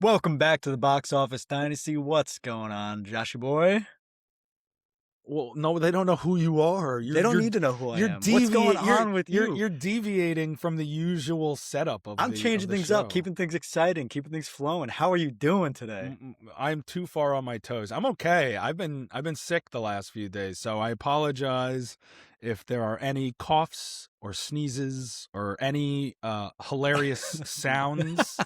Welcome back to the Box Office Dynasty. What's going on, Joshy boy? Well, no, they don't know who you are. They don't need to know who I am. What's going on with you? You're deviating from the usual setup of I'm changing the things show. up, keeping things exciting, keeping things flowing. How are you doing today? I'm too far on my toes. I'm okay. I've been sick the last few days, so I apologize if there are any coughs or sneezes or any hilarious sounds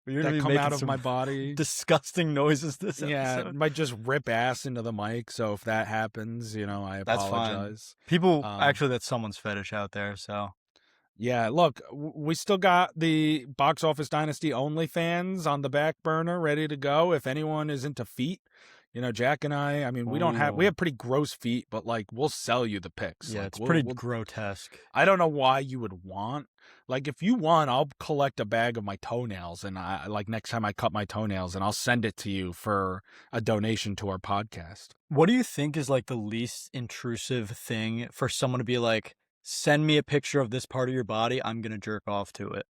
You're that gonna be come making out of some my body. disgusting noises this Yeah, episode. it might just rip ass into the mic. So if that happens, I That's fine. apologize. People, actually, that's someone's fetish out there. So Yeah, look, we still got the Box Office Dynasty OnlyFans on the back burner, ready to go. If anyone is into feet, Jack and I mean, we have pretty gross feet, but like, we'll sell you the pics. yeah, Like, it's pretty grotesque. I don't know why you would want. Like, if you want, I'll collect a bag of my toenails, and next time I cut my toenails, and I'll send it to you for a donation to our podcast. What do you think is like the least intrusive thing for someone to be like, send me a picture of this part of your body, I'm gonna jerk off to it?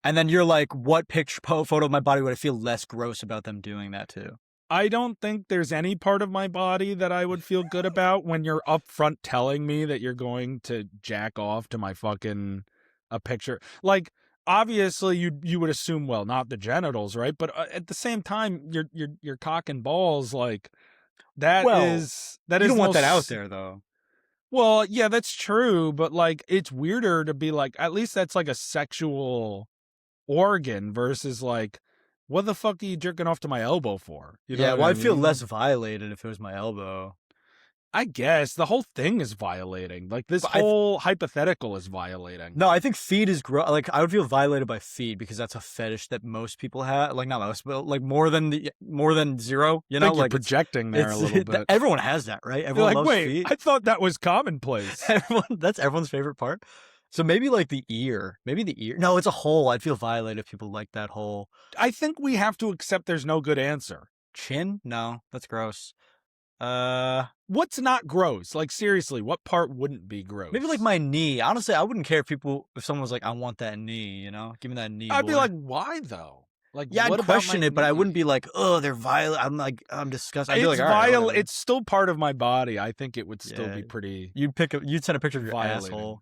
And then you're like, what photo of my body would I feel less gross about them doing that to? I don't think there's any part of my body that I would feel good about when you're upfront telling me that you're going to jack off to my fucking a picture. Like, obviously you would assume, well, not the genitals, right? But at the same time, your cock and balls, like that is you don't want that out there though. Well, yeah, that's true, but like it's weirder to be like, at least that's like a sexual organ versus like, what the fuck are you jerking off to my elbow for? I'd feel less violated if it was my elbow. I guess the whole thing is violating. Like, this whole hypothetical is violating. No, I think feet is like, I would feel violated by feet because that's a fetish that most people have. Like, not most, but like more than zero. I think you're projecting there a little bit. Everyone has that, right? Everyone loves feet. I thought that was commonplace. That's everyone's favorite part. So maybe like the ear. No, it's a hole. I'd feel violated if people like that hole. I think we have to accept there's no good answer. Chin? No, that's gross. What's not gross? Like, seriously, what part wouldn't be gross? Maybe like my knee. Honestly, I wouldn't care if someone was like, I want that knee, give me that knee. I'd be like, why though? Like, yeah, I'd question it, but I wouldn't be like, oh, they're violent. I'm disgusted. I'd be like, all right, it's still part of my body. I think it would still be pretty. You'd send a picture of your violating. Asshole.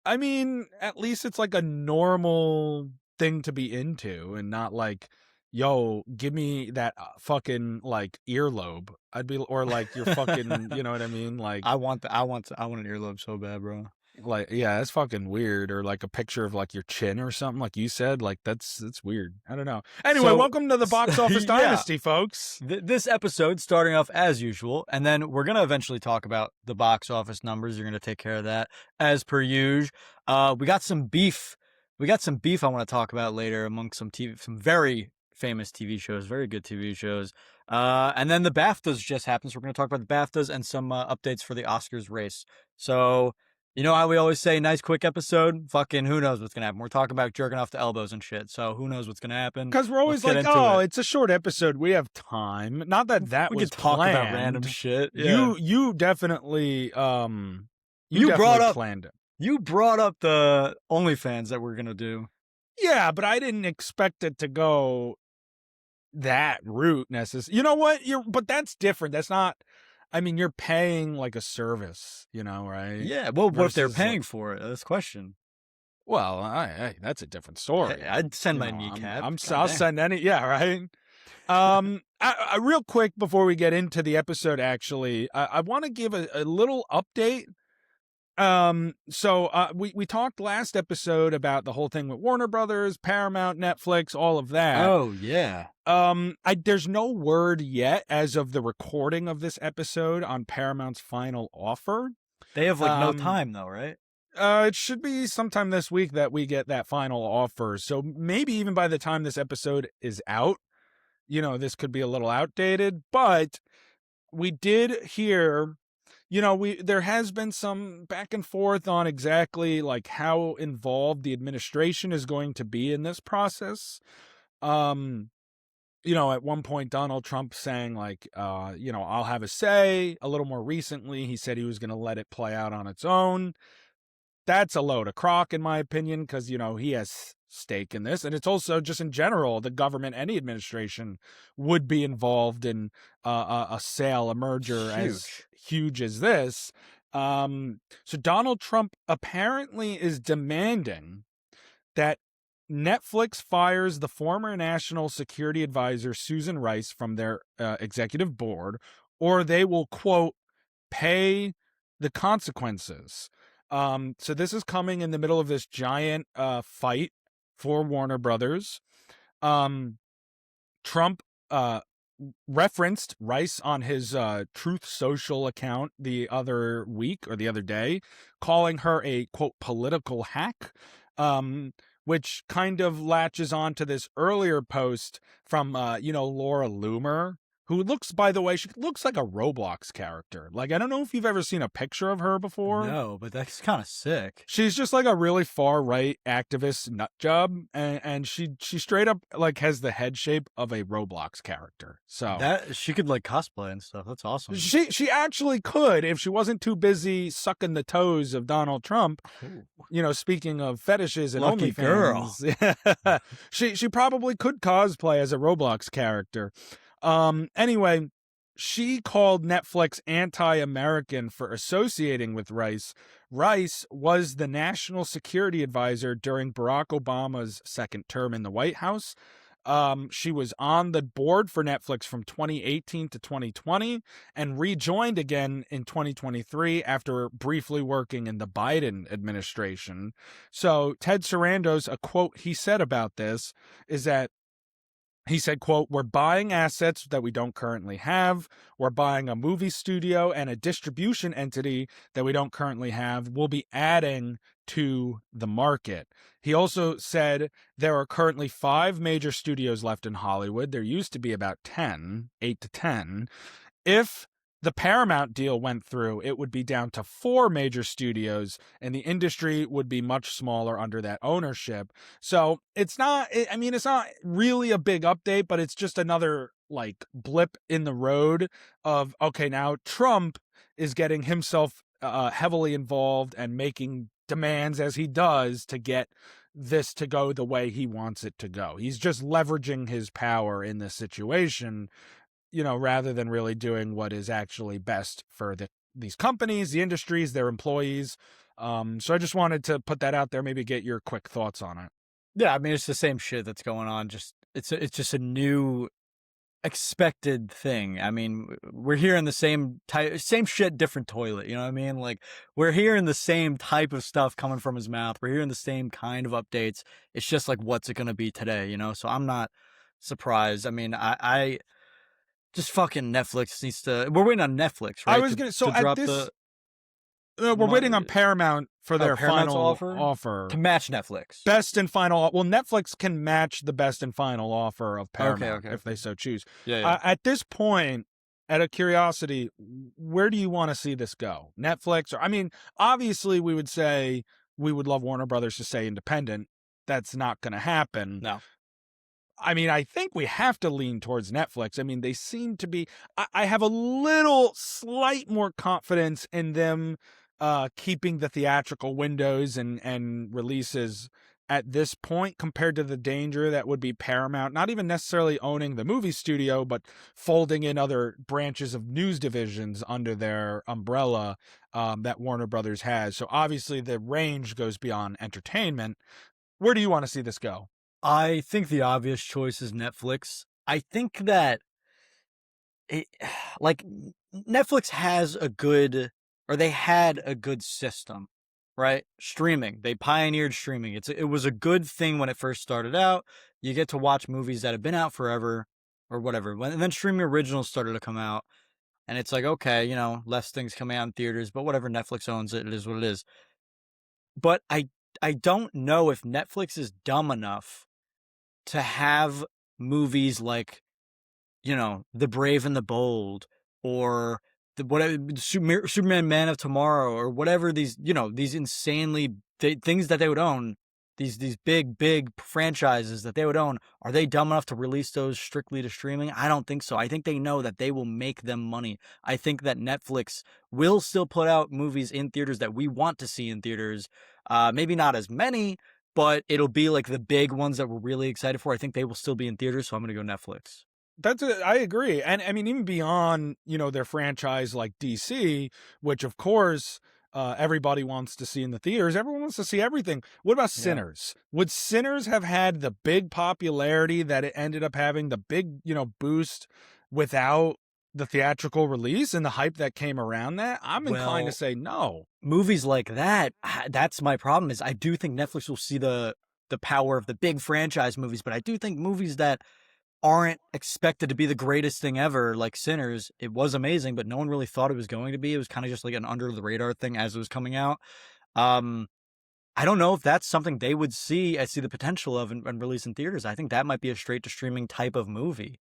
I mean, at least it's like a normal thing to be into, and not like, yo, give me that fucking like earlobe. I'd be, or like your fucking, you know what I mean? Like, I want an earlobe so bad, bro. Like, yeah, that's fucking weird. Or like a picture of like your chin or something, like you said. Like, that's weird. I don't know. Anyway, welcome to the Box Office Dynasty, folks. This episode starting off as usual, and then we're gonna eventually talk about the box office numbers. You're gonna take care of that as per usual. We got some beef. I want to talk about later among some very famous TV shows, very good TV shows. And then the BAFTAs just happened, so we're going to talk about the BAFTAs and some updates for the Oscars race. So, you know how we always say, nice quick episode? Fucking who knows what's going to happen. We're talking about jerking off to elbows and shit, so who knows what's going to happen. Because we're always like, oh, it's a short episode. We have time. Not that we could talk about random shit. Yeah. You definitely, planned it. You brought up the OnlyFans that we're going to do. Yeah, but I didn't expect it to go that route necessarily. You know what? But that's different. That's not, I mean, you're paying like a service, right? Yeah. Well, what if they're paying for it? That's the question. Well, that's a different story. Hey, I'd send my kneecap. I'll send any. Yeah, right. Real quick before we get into the episode, actually, I want to give a little update. So we talked last episode about the whole thing with Warner Brothers, Paramount, Netflix, all of that. Oh yeah. There's no word yet as of the recording of this episode on Paramount's final offer. They have like no time though, right? It should be sometime this week that we get that final offer. So maybe even by the time this episode is out, this could be a little outdated, but we did hear, there has been some back and forth on exactly like how involved the administration is going to be in this process. At one point, Donald Trump saying like, I'll have a say. A little more recently, he said he was going to let it play out on its own. that's a load of crock, in my opinion, because, he has stake in this. And it's also just in general, the government, any administration would be involved in a sale, a merger as Huge. huge as this. So Donald Trump apparently is demanding that Netflix fires the former national security advisor Susan Rice from their executive board, or they will, quote, pay the consequences. So this is coming in the middle of this giant fight for Warner Brothers. Trump referenced Rice on his Truth Social account the other week or the other day, calling her a, quote, political hack, which kind of latches on to this earlier post from, Laura Loomer, who looks, by the way, she looks like a Roblox character. Like, I don't know if you've ever seen a picture of her before. No, but that's kind of sick. She's just like a really far right activist nut job, and she straight up like has the head shape of a Roblox character. So That she could like cosplay and stuff. That's awesome. she actually could if she wasn't too busy sucking the toes of Donald Trump. Ooh. Speaking of fetishes and Lucky OnlyFans, she probably could cosplay as a Roblox character. Anyway, she called Netflix anti-American for associating with Rice. Rice was the national security advisor during Barack Obama's second term in the White House. She was on the board for Netflix from 2018 to 2020 and rejoined again in 2023 after briefly working in the Biden administration. So Ted Sarandos, a quote he said about this is that he said, quote, "We're buying assets that we don't currently have. We're buying a movie studio and a distribution entity that we don't currently have. We'll be adding to the market." He also said there are currently 5 major studios left in Hollywood. There used to be about 10, 8 to 10. If the Paramount deal went through, it would be down to 4 major studios, and the industry would be much smaller under that ownership. So it's not really a big update, but it's just another like blip in the road of, okay, now Trump is getting himself heavily involved and making demands as he does to get this to go the way he wants it to go. He's just leveraging his power in this situation, rather than really doing what is actually best for these companies, the industries, their employees. So I just wanted to put that out there, maybe get your quick thoughts on it. Yeah, I mean it's the same shit that's going on. Just it's just a new expected thing. I mean, we're hearing the same shit, different toilet. You know what I mean? Like we're hearing the same type of stuff coming from his mouth. We're hearing the same kind of updates. It's just like, what's it gonna be today? So I'm not surprised. I mean, I just fucking Netflix needs to. We're waiting on Netflix, right? I was gonna. So at this, we're waiting on Paramount for their Paramount's final offer to match Netflix. Best and final. Well, Netflix can match the best and final offer of Paramount if they so choose. Yeah. At this point, out of curiosity, where do you want to see this go? Netflix, obviously, we would say we would love Warner Brothers to stay independent. That's not going to happen. No. I think we have to lean towards Netflix. They seem to be. I have a slight more confidence in them keeping the theatrical windows and releases at this point compared to the danger that would be Paramount, not even necessarily owning the movie studio, but folding in other branches of news divisions under their umbrella that Warner Brothers has. So obviously the range goes beyond entertainment. Where do you want to see this go? I think the obvious choice is Netflix. I think that Netflix has they had a good system, right? Streaming. They pioneered streaming. It was a good thing when it first started out. You get to watch movies that have been out forever or whatever. And then streaming originals started to come out, and it's like, okay, less things coming out in theaters, but whatever, Netflix owns it. It is what it is. But I don't know if Netflix is dumb enough to have movies like, The Brave and the Bold or Superman Man of Tomorrow or whatever these insanely things that they would own these big franchises that they would own, are they dumb enough to release those strictly to streaming? I don't think so. I think they know that they will make them money. I think that Netflix will still put out movies in theaters that we want to see in theaters. Maybe not as many, but it'll be like the big ones that we're really excited for. I think they will still be in theaters, so I'm going to go Netflix. I agree. And I mean, even beyond, their franchise like DC, which of course everybody wants to see in the theaters, everyone wants to see everything. What about Yeah. Sinners? Would Sinners have had the big popularity that it ended up having, the big, boost without the theatrical release and the hype that came around that? I'm inclined to Well, say no. movies like that, that's my problem is I do think Netflix will see the power of the big franchise movies, but I do think movies that aren't expected to be the greatest thing ever, like Sinners, it was amazing, but no one really thought it was going to be. It was kind of just like an under the radar thing as it was coming out. Um, I don't know if that's something they would see. I see the potential of and release in theaters. I think that might be a straight to streaming type of movie.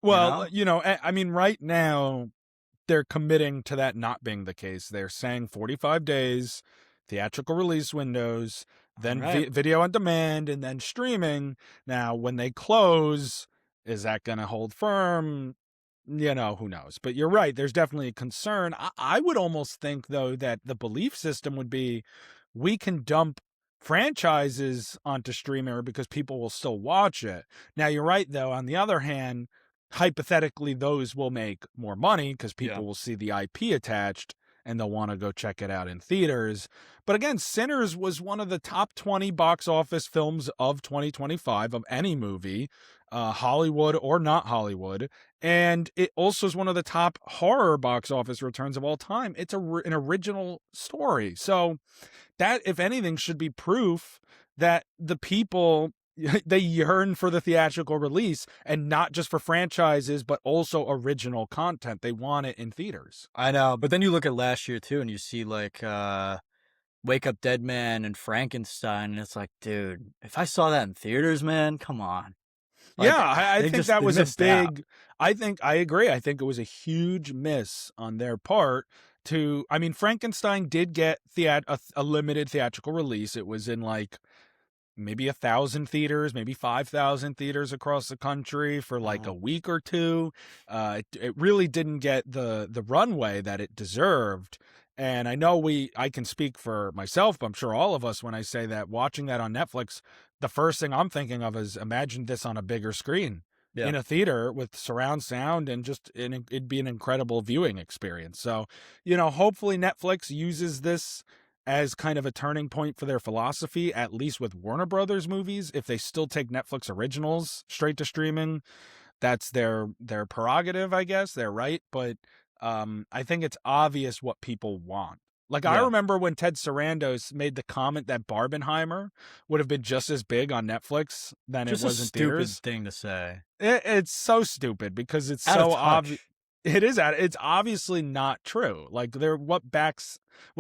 You Well, know? I mean, right now, they're committing to that not being the case. They're saying 45 days, theatrical release windows, All then right. video on demand, and then streaming. Now, when they close, is that going to hold firm? Who knows? But you're right. There's definitely a concern. I would almost think, though, that the belief system would be we can dump franchises onto streamer because people will still watch it. Now, you're right, though. On the other hand, hypothetically, those will make more money because Yeah. people will see the IP attached and they'll want to go check it out in theaters. But again, Sinners was one of the top 20 box office films of 2025 of any movie, Hollywood or not Hollywood. And it also is one of the top horror box office returns of all time. It's an original story. So that, if anything, should be proof that the people they yearn for the theatrical release and not just for franchises, but also original content. They want it in theaters. I know, but then you look at last year too, and you see like Wake Up Dead Man and Frankenstein, and it's like, dude, if I saw that in theaters, man, come on. Yeah, Like I they think just that they was a missed out. big, I agree. I think it was a huge miss on their part I mean, Frankenstein did get a limited theatrical release. It was in like maybe 1,000 theaters, maybe 5,000 theaters across the country for like a Oh, week or two. It really didn't get the runway that it deserved. And I know I can speak for myself, but I'm sure all of us when I say that watching that on Netflix, the first thing I'm thinking of is imagine this on a bigger screen yeah. in a theater with surround sound and it'd be an incredible viewing experience. So, hopefully Netflix uses this as kind of a turning point for their philosophy, at least with Warner Brothers movies. If they still take Netflix originals straight to streaming, that's their prerogative, I guess. They're right, but I think it's obvious what people want. Like I Yeah. remember when Ted Sarandos made the comment that Barbenheimer would have been just as big on Netflix than it Just a was in stupid theaters. thing to say. It's so stupid because it's Out of so obvious. touch. It's obviously not true. Like what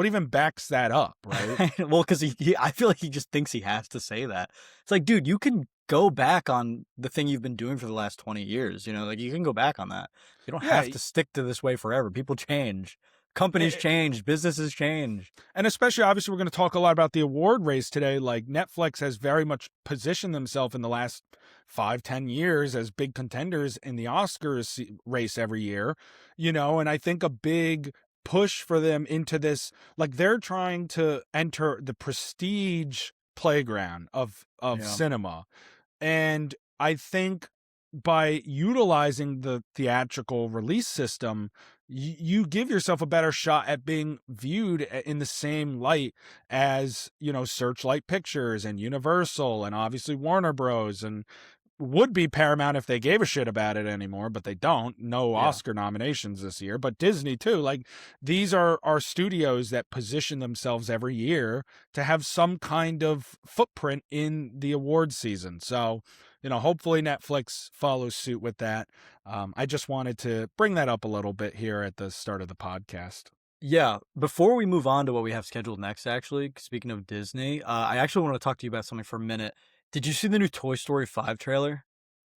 even backs that up, right? Well, because I feel like he just thinks he has to say that. It's like, dude, you can go back on the thing you've been doing for the last 20 years. Like you can go back on that. You don't Yeah, have to stick to this way forever. People change. Companies change. Businesses change. and especially obviously we're going to talk a lot about the award race today. Like Netflix has very much positioned themselves in the last 5-10 years as big contenders in the Oscars race every year, and I think a big push for them into this, like they're trying to enter the prestige playground of Yeah. cinema. And I think by utilizing the theatrical release system, you give yourself a better shot at being viewed in the same light as, Searchlight Pictures and Universal and obviously Warner Bros. And would be Paramount if they gave a shit about it anymore, but they don't. No Yeah. Oscar nominations this year, but Disney too. Like these are studios that position themselves every year to have some kind of footprint in the awards season. So, hopefully Netflix follows suit with that. I just wanted to bring that up a little bit here at the start of the podcast. Yeah. Before we move on to what we have scheduled next, actually, speaking of Disney, I actually want to talk to you about something for a minute. Did you see the new Toy Story 5 trailer?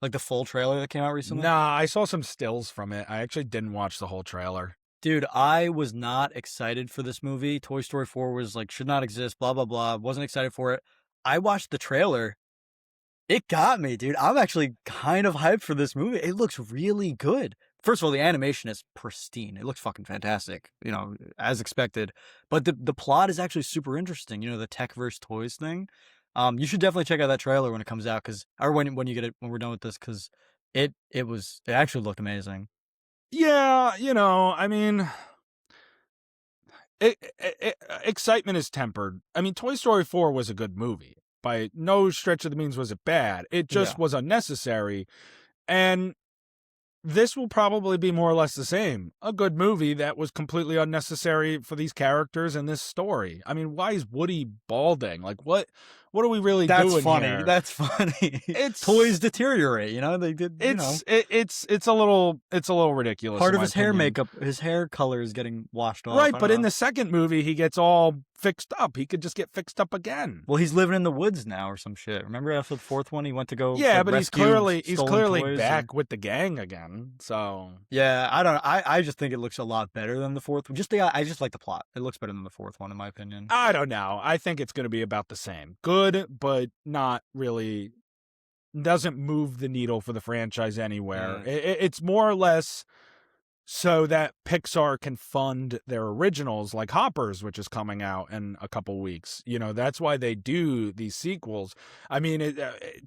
Like the full trailer that came out recently? Nah, I saw some stills from it. I actually didn't watch the whole trailer. Dude, I was not excited for this movie. Toy Story 4 was like, should not exist, blah, blah, blah. Wasn't excited for it. I watched the trailer. It got me, dude. I'm actually kind of hyped for this movie. It looks really good. First of all, the animation is pristine. It looks fucking fantastic, as expected. But the plot is actually super interesting. The tech versus toys thing. You should definitely check out that trailer when it comes out, or when you get it, when we're done with this, because it actually looked amazing. Yeah, I mean, excitement is tempered. I mean, Toy Story 4 was a good movie. By no stretch of the means was it bad. It just was unnecessary. And this will probably be more or less the same. A good movie that was completely unnecessary for these characters and this story. I mean, why is Woody balding? Like, what are we really doing here? That's funny. It's toys deteriorate, they did. It's a little ridiculous. Part of his hair makeup, his hair color is getting washed off. Right, but in the second movie, he gets all fixed up. He could just get fixed up again. Well, he's living in the woods now or some shit. Remember after the fourth one, he went to go. Yeah, but he's clearly back with the gang again. So yeah, I don't know. I just think it looks a lot better than the fourth one. I just like the plot. It looks better than the fourth one, in my opinion. I don't know. I think it's going to be about the same. Good, but not really. Doesn't move the needle for the franchise anywhere. It's more or less so that Pixar can fund their originals, like Hoppers, which is coming out in a couple weeks. That's why they do these sequels. I mean,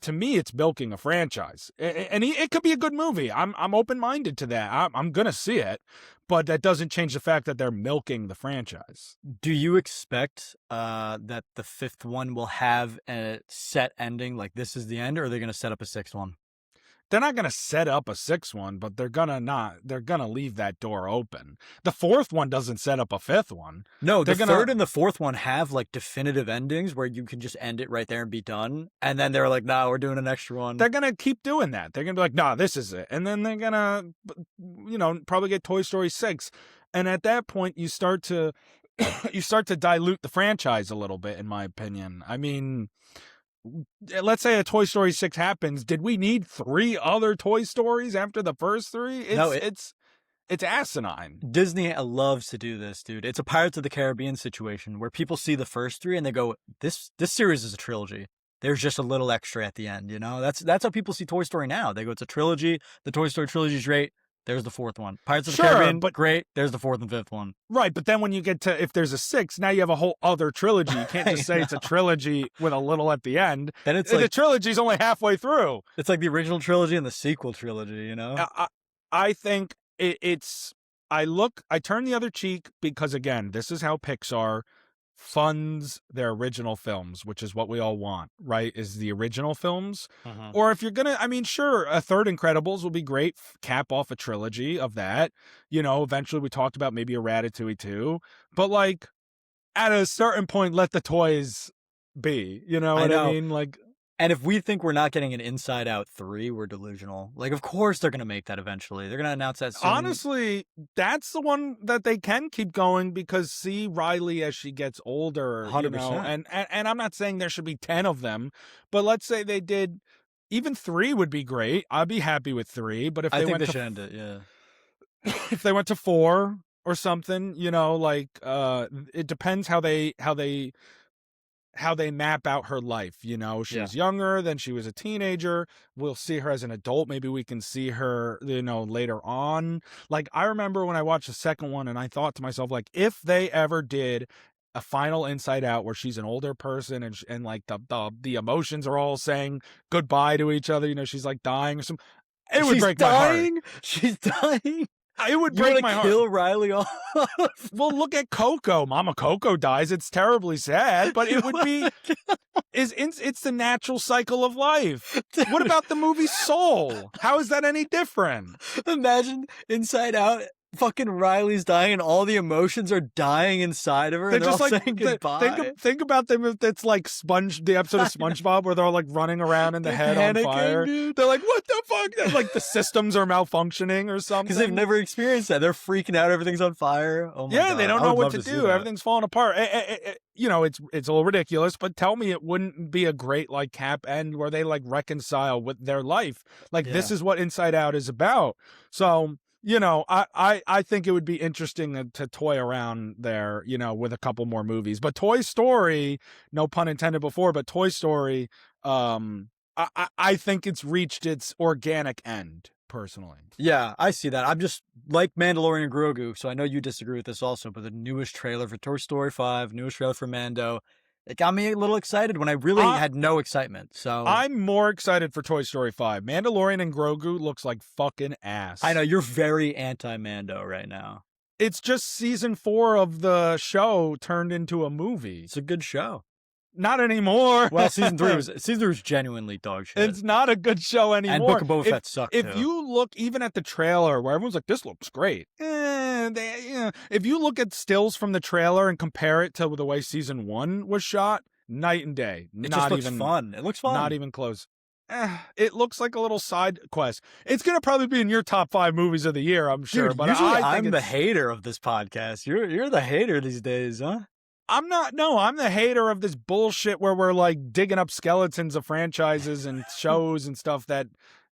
to me, it's milking a franchise, and it could be a good movie. I'm open-minded to that. I'm gonna see it, but that doesn't change the fact that they're milking the franchise. Do you expect that the fifth one will have a set ending, like this is the end, or are they going to set up a sixth one? They're not going to set up a sixth one, but they're going to leave that door open. The fourth one doesn't set up a fifth one. No, the third and the fourth one have like definitive endings where you can just end it right there and be done. And then they're like, nah, we're doing an extra one. They're going to keep doing that. They're going to be like, nah, this is it. And then they're going to, probably get Toy Story 6. And at that point, you start to dilute the franchise a little bit, in my opinion. I mean, let's say a Toy Story 6 happens. Did we need 3 other Toy Stories after the first 3? It's asinine. Disney loves to do this, dude. It's a Pirates of the Caribbean situation where people see the first 3 and they go, this series is a trilogy. There's just a little extra at the end, That's how people see Toy Story now. They go, it's a trilogy. The Toy Story trilogy is great. There's the fourth one. Pirates of the Caribbean, but great. There's the fourth and fifth one. Right, but then when you get to, if there's a 6, now you have a whole other trilogy. You can't just say it's a trilogy with a little at the end. Then it's the trilogy's only halfway through. It's like the original trilogy and the sequel trilogy, I think I turn the other cheek because, again, this is how Pixar funds their original films, which is what we all want, right? Is the original films. Or if you're gonna, I mean, sure, a third Incredibles will be great, cap off a trilogy of that. Eventually we talked about maybe a Ratatouille 2, but like at a certain point, let the toys be. You know what I mean? Like, and if we think we're not getting an Inside Out 3, we're delusional. Like, of course they're going to make that eventually. They're going to announce that soon. Honestly, that's the one that they can keep going because see Riley as she gets older, 100%. And I'm not saying there should be 10 of them, but let's say they did, even 3 would be great. I'd be happy with 3, but if they should end it, yeah. If they went to 4 or something, it depends how they map out her life. She was younger, then she was a teenager. We'll see her as an adult. Maybe we can see her, later on. Like, I remember when I watched the second one and I thought to myself, like, if they ever did a final Inside Out where she's an older person and like the emotions are all saying goodbye to each other, she's like dying or something. It would break my heart. She's dying. It would break my heart. Kill Riley off. Well, look at Coco. Mama Coco dies. It's terribly sad, but it would be. It's the natural cycle of life. What about the movie Soul? How is that any different? Imagine Inside Out. Fucking Riley's dying and all the emotions are dying inside of her. And they're just all saying goodbye. Think about them if it's like the episode of SpongeBob where they're all like running around in the head on fire. Dude. They're like, what the fuck? They're like the systems are malfunctioning or something. Because they've never experienced that. They're freaking out. Everything's on fire. Oh my God. They don't know what to do. Everything's falling apart. It's a little ridiculous, but tell me it wouldn't be a great like cap end where they like reconcile with their life. Like this is what Inside Out is about. So I think it would be interesting to toy around there, with a couple more movies. But Toy Story, no pun intended before, but Toy Story, I think it's reached its organic end, personally. Yeah, I see that. I'm just like Mandalorian and Grogu, so I know you disagree with this also, but the newest trailer for Toy Story 5, newest trailer for Mando, it got me a little excited when I really had no excitement. So I'm more excited for Toy Story 5. Mandalorian and Grogu looks like fucking ass. I know you're very anti-Mando right now. It's just season 4 of the show turned into a movie. It's a good show. Not anymore. Well, season 3 was genuinely dog shit. It's not a good show anymore. And Book of Boba Fett sucked If too. you look even at the trailer where everyone's like, this looks great. If you look at stills from the trailer and compare it to the way season 1 was shot, night and day. It just looks fun. It looks fun. Not even close. It looks like a little side quest. It's going to probably be in your top 5 movies of the year, I'm sure. Dude, but usually I'm the hater of this podcast. You're the hater these days, huh? I'm not. No, I'm the hater of this bullshit where we're like digging up skeletons of franchises and shows and stuff that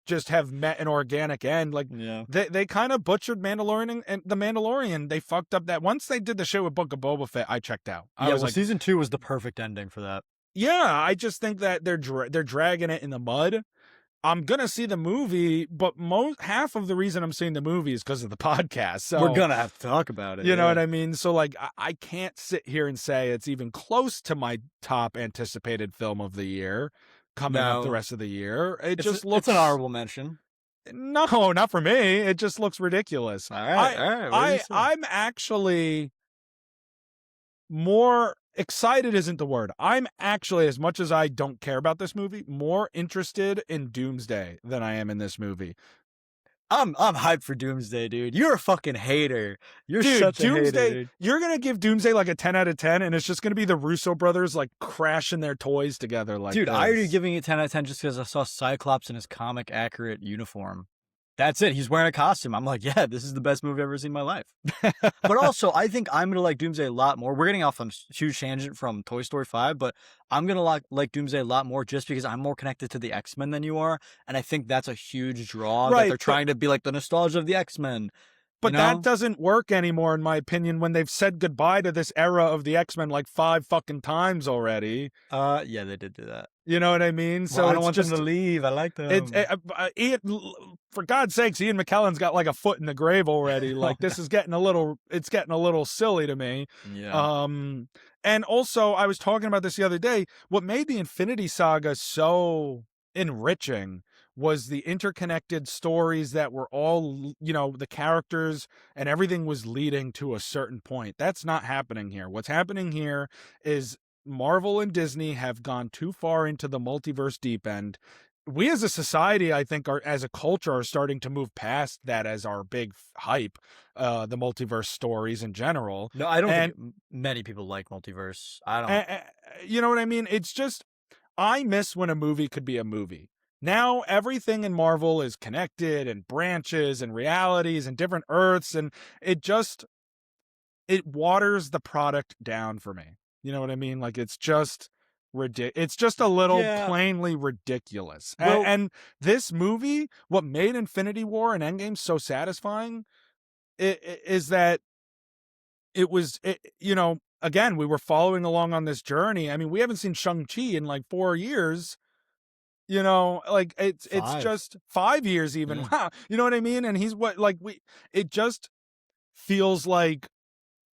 just have met an organic end. Like, they kind of butchered Mandalorian and The Mandalorian. They fucked up that. Once they did the shit with Book of Boba Fett, I checked out. I was like, season 2 was the perfect ending for that. Yeah, I just think that they're dragging it in the mud. I'm gonna see the movie, but half of the reason I'm seeing the movie is because of the podcast. So we're gonna have to talk about it. You know what I mean? So like, I can't sit here and say it's even close to my top anticipated film of the year coming up the rest of the year. It just looks. It's an honorable mention. No, not for me. It just looks ridiculous. All right. I'm actually more excited isn't the word. I'm actually, as much as I don't care about this movie, more interested in Doomsday than I am in this movie. I'm hyped for Doomsday, dude. You're a fucking hater. You're such a hater, dude. You're gonna give Doomsday like a 10 out of 10, and it's just gonna be the Russo brothers like crashing their toys together. Like, dude, I already giving it 10 out of 10 just because I saw Cyclops in his comic accurate uniform. That's it. He's wearing a costume. I'm like, yeah, this is the best movie I've ever seen in my life. But also, I think I'm going to like Doomsday a lot more. We're getting off on a huge tangent from Toy Story 5, but I'm going to like Doomsday a lot more just because I'm more connected to the X-Men than you are. And I think that's a huge draw that they're trying to be like the nostalgia of the X-Men. But that doesn't work anymore, in my opinion, when they've said goodbye to this era of the X-Men like 5 fucking times already. Yeah, they did do that. You know what I mean? Well, so I don't want them to leave. I like them. For God's sakes, Ian McKellen's got like a foot in the grave already. Like, this is getting a little silly to me. Yeah. And also, I was talking about this the other day. What made the Infinity Saga so enriching was the interconnected stories that were all, the characters and everything was leading to a certain point. That's not happening here. What's happening here is Marvel and Disney have gone too far into the multiverse deep end. We as a society, I think, as a culture, are starting to move past that as our big hype, the multiverse stories in general. No, I don't think many people like multiverse. I don't. You know what I mean? It's just, I miss when a movie could be a movie. Now everything in Marvel is connected and branches and realities and different Earths, and it waters the product down for me. You know what I mean? Like, it's just ridiculous. It's just a little plainly ridiculous. Well, and this movie, what made Infinity War and Endgame so satisfying is that it was, again, we were following along on this journey. I mean, we haven't seen Shang-Chi in like 4 years. Like it's just 5 years even. Yeah. Wow. You know what I mean? And it just feels like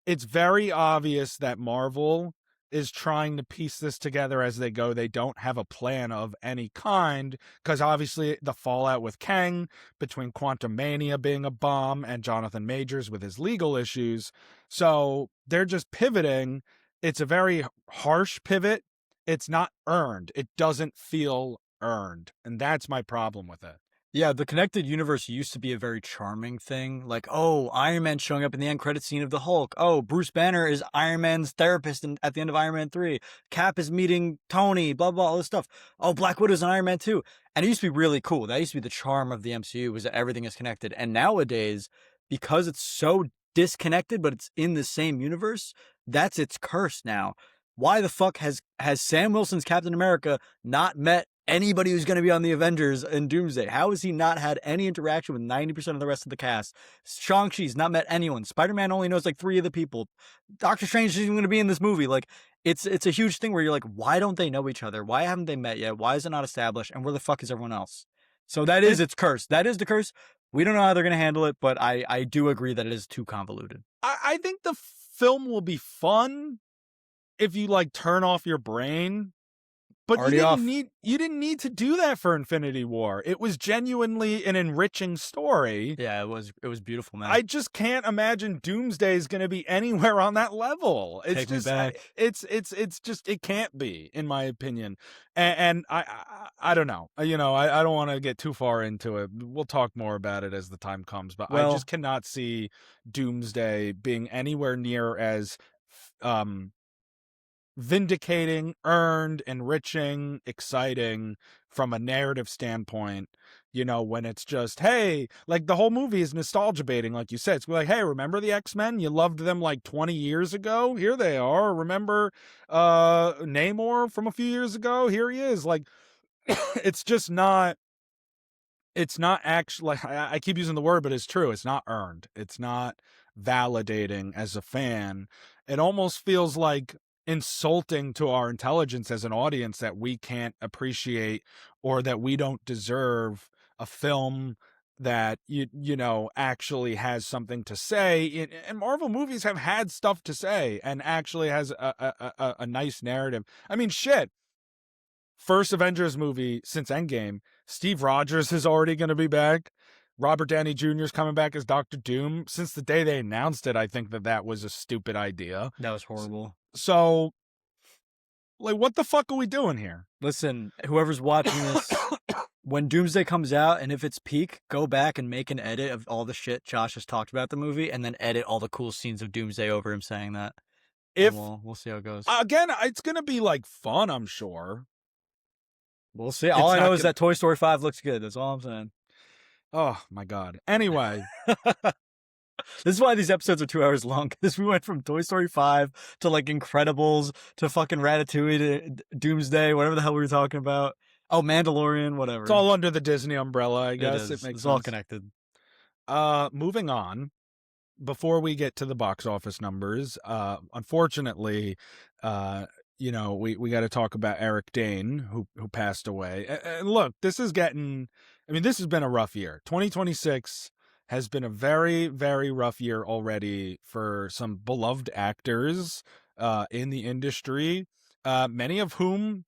it's very obvious that Marvel is trying to piece this together as they go. They don't have a plan of any kind, because obviously the fallout with Kang, between Quantum Mania being a bomb and Jonathan Majors with his legal issues. So they're just pivoting. It's a very harsh pivot. It's not earned. It doesn't feel earned. And that's my problem with it. Yeah, the connected universe used to be a very charming thing. Like, oh, Iron Man showing up in the end credit scene of the Hulk. Oh, Bruce Banner is Iron Man's therapist at the end of Iron Man 3. Cap is meeting Tony, blah, blah, all this stuff. Oh, Black Widow's in Iron Man 2. And it used to be really cool. That used to be the charm of the MCU, was that everything is connected. And nowadays, because it's so disconnected, but it's in the same universe, that's its curse now. Why the fuck has Sam Wilson's Captain America not met anybody who's going to be on the Avengers and Doomsday. How has he not had any interaction with 90% of the rest of the cast? Shang-Chi's not met anyone. Spider-Man only knows like 3 of the people. Doctor Strange isn't even going to be in this movie. Like, it's a huge thing where you're like, why don't they know each other? Why haven't they met yet? Why is it not established? And where the fuck is everyone else? So that is its curse. That is the curse. We don't know how they're going to handle it, but I do agree that it is too convoluted. I think the film will be fun if you like turn off your brain. But Already you didn't need to do that for Infinity War. It was genuinely an enriching story. Yeah, it was beautiful, man. I just can't imagine Doomsday is going to be anywhere on that level. It's Take me just back. it's just it can't be, in my opinion. And I don't know. You know, I don't want to get too far into it. We'll talk more about it as the time comes, but I just cannot see Doomsday being anywhere near as vindicating, earned, enriching, exciting from a narrative standpoint, you know, when it's just, hey, like the whole movie is nostalgia baiting, like you said. It's like, hey, remember the X-Men? You loved them like 20 years ago? Here they are. Remember Namor from a few years ago? Here he is. Like, it's just not, it's not actually, I keep using the word, but it's true. It's not earned. It's not validating as a fan. It almost feels like insulting to our intelligence as an audience that we can't appreciate or that we don't deserve a film that you know actually has something to say. And Marvel movies have had stuff to say and actually has a nice narrative. I mean, shit. First Avengers movie since Endgame. Steve Rogers is already going to be back. Robert Downey Jr. is coming back as Dr. Doom. Since the day they announced it, I think that was a stupid idea. That was horrible. So, like, what the fuck are we doing here? Listen, whoever's watching this, when Doomsday comes out, and if it's peak, go back and make an edit of all the shit Josh has talked about the movie, and then edit all the cool scenes of Doomsday over him saying that. If we'll see how it goes. Again, it's gonna be like fun, I'm sure. We'll see. All I know is that Toy Story 5 looks good. That's all I'm saying. Oh my god. Anyway. This is why these episodes are 2 hours long, because we went from Toy Story 5 to like Incredibles to fucking Ratatouille to Doomsday, whatever the hell we were talking about. Oh, Mandalorian, whatever. It's all under the Disney umbrella, I guess. It makes it's sense. all connected. Moving on. Before we get to the box office numbers, unfortunately, you know, we got to talk about Eric Dane, who passed away. And look, this has been a rough year. 2026 has been a very, very rough year already for some beloved actors in the industry, many of whom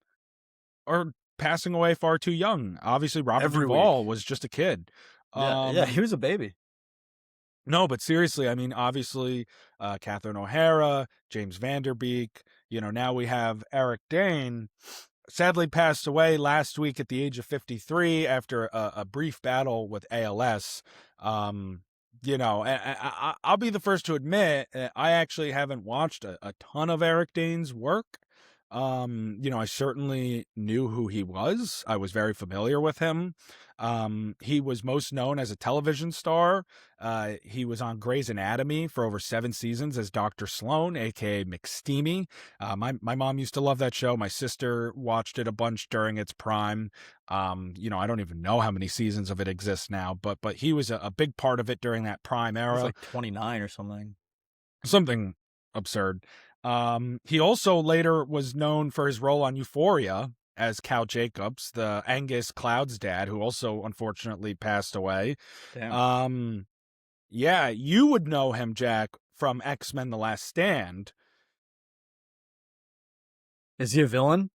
are passing away far too young. Obviously, Robert Duvall was just a kid. Yeah, he was a baby. No, but seriously, I mean, obviously, Catherine O'Hara, James Van Der Beek, you know, now we have Eric Dane, sadly passed away last week at the age of 53 after a brief battle with ALS. You know, I'll be the first to admit, I actually haven't watched a ton of Eric Dane's work. You know, I certainly knew who he was. I was very familiar with him. He was most known as a television star. He was on Grey's Anatomy for over 7 seasons as Dr. Sloan, aka McSteamy. My mom used to love that show. My sister watched it a bunch during its prime. You know, I don't even know how many seasons of it exist now, but he was a big part of it during that prime era. It was like 29 or something. Something absurd. He also later was known for his role on Euphoria as Cal Jacobs, the Angus Cloud's dad, who also unfortunately passed away. Damn. Yeah, you would know him, Jack, from X-Men: The Last Stand. Is he a villain?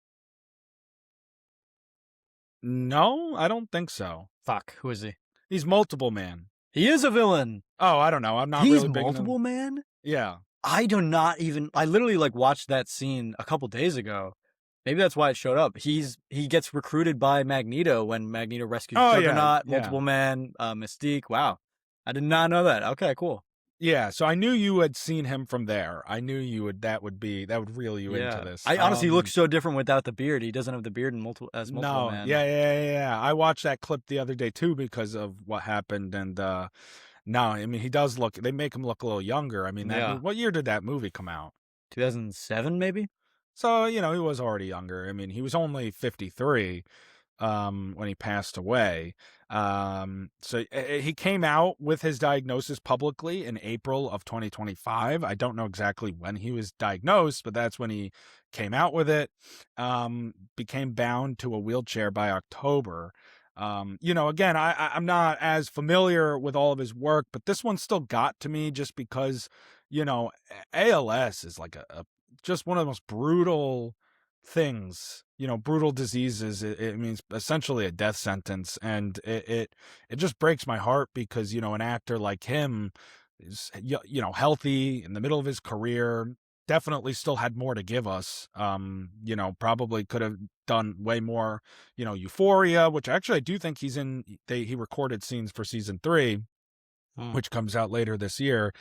No, I don't think so. Fuck, who is he? He's Multiple Man. He is a villain. Oh, I don't know. I'm not He's really big Multiple Man? Yeah. I literally like watched that scene a couple days ago. Maybe that's why it showed up. He gets recruited by Magneto when Magneto rescues Juggernaut, Multiple Man, Mystique. Wow. I did not know that. Okay, cool. Yeah, so I knew you had seen him from there. I knew that would reel you into this. I honestly look so different without the beard. He doesn't have the beard in Multiple Man. Yeah. I watched that clip the other day too because of what happened, and no, I mean, they make him look a little younger. I mean, what year did that movie come out? 2007, maybe? So, you know, he was already younger. I mean, he was only 53. when he passed away. So he came out with his diagnosis publicly in April of 2025. I don't know exactly when he was diagnosed, but that's when he came out with it. Became bound to a wheelchair by October. Again, I'm not as familiar with all of his work, but this one still got to me just because, ALS is like just one of the most brutal things, brutal diseases. It means essentially a death sentence, and it just breaks my heart because an actor like him is healthy in the middle of his career, definitely still had more to give us. Probably could have done way more. Euphoria, which actually I do think he recorded scenes for season 3, which comes out later this year.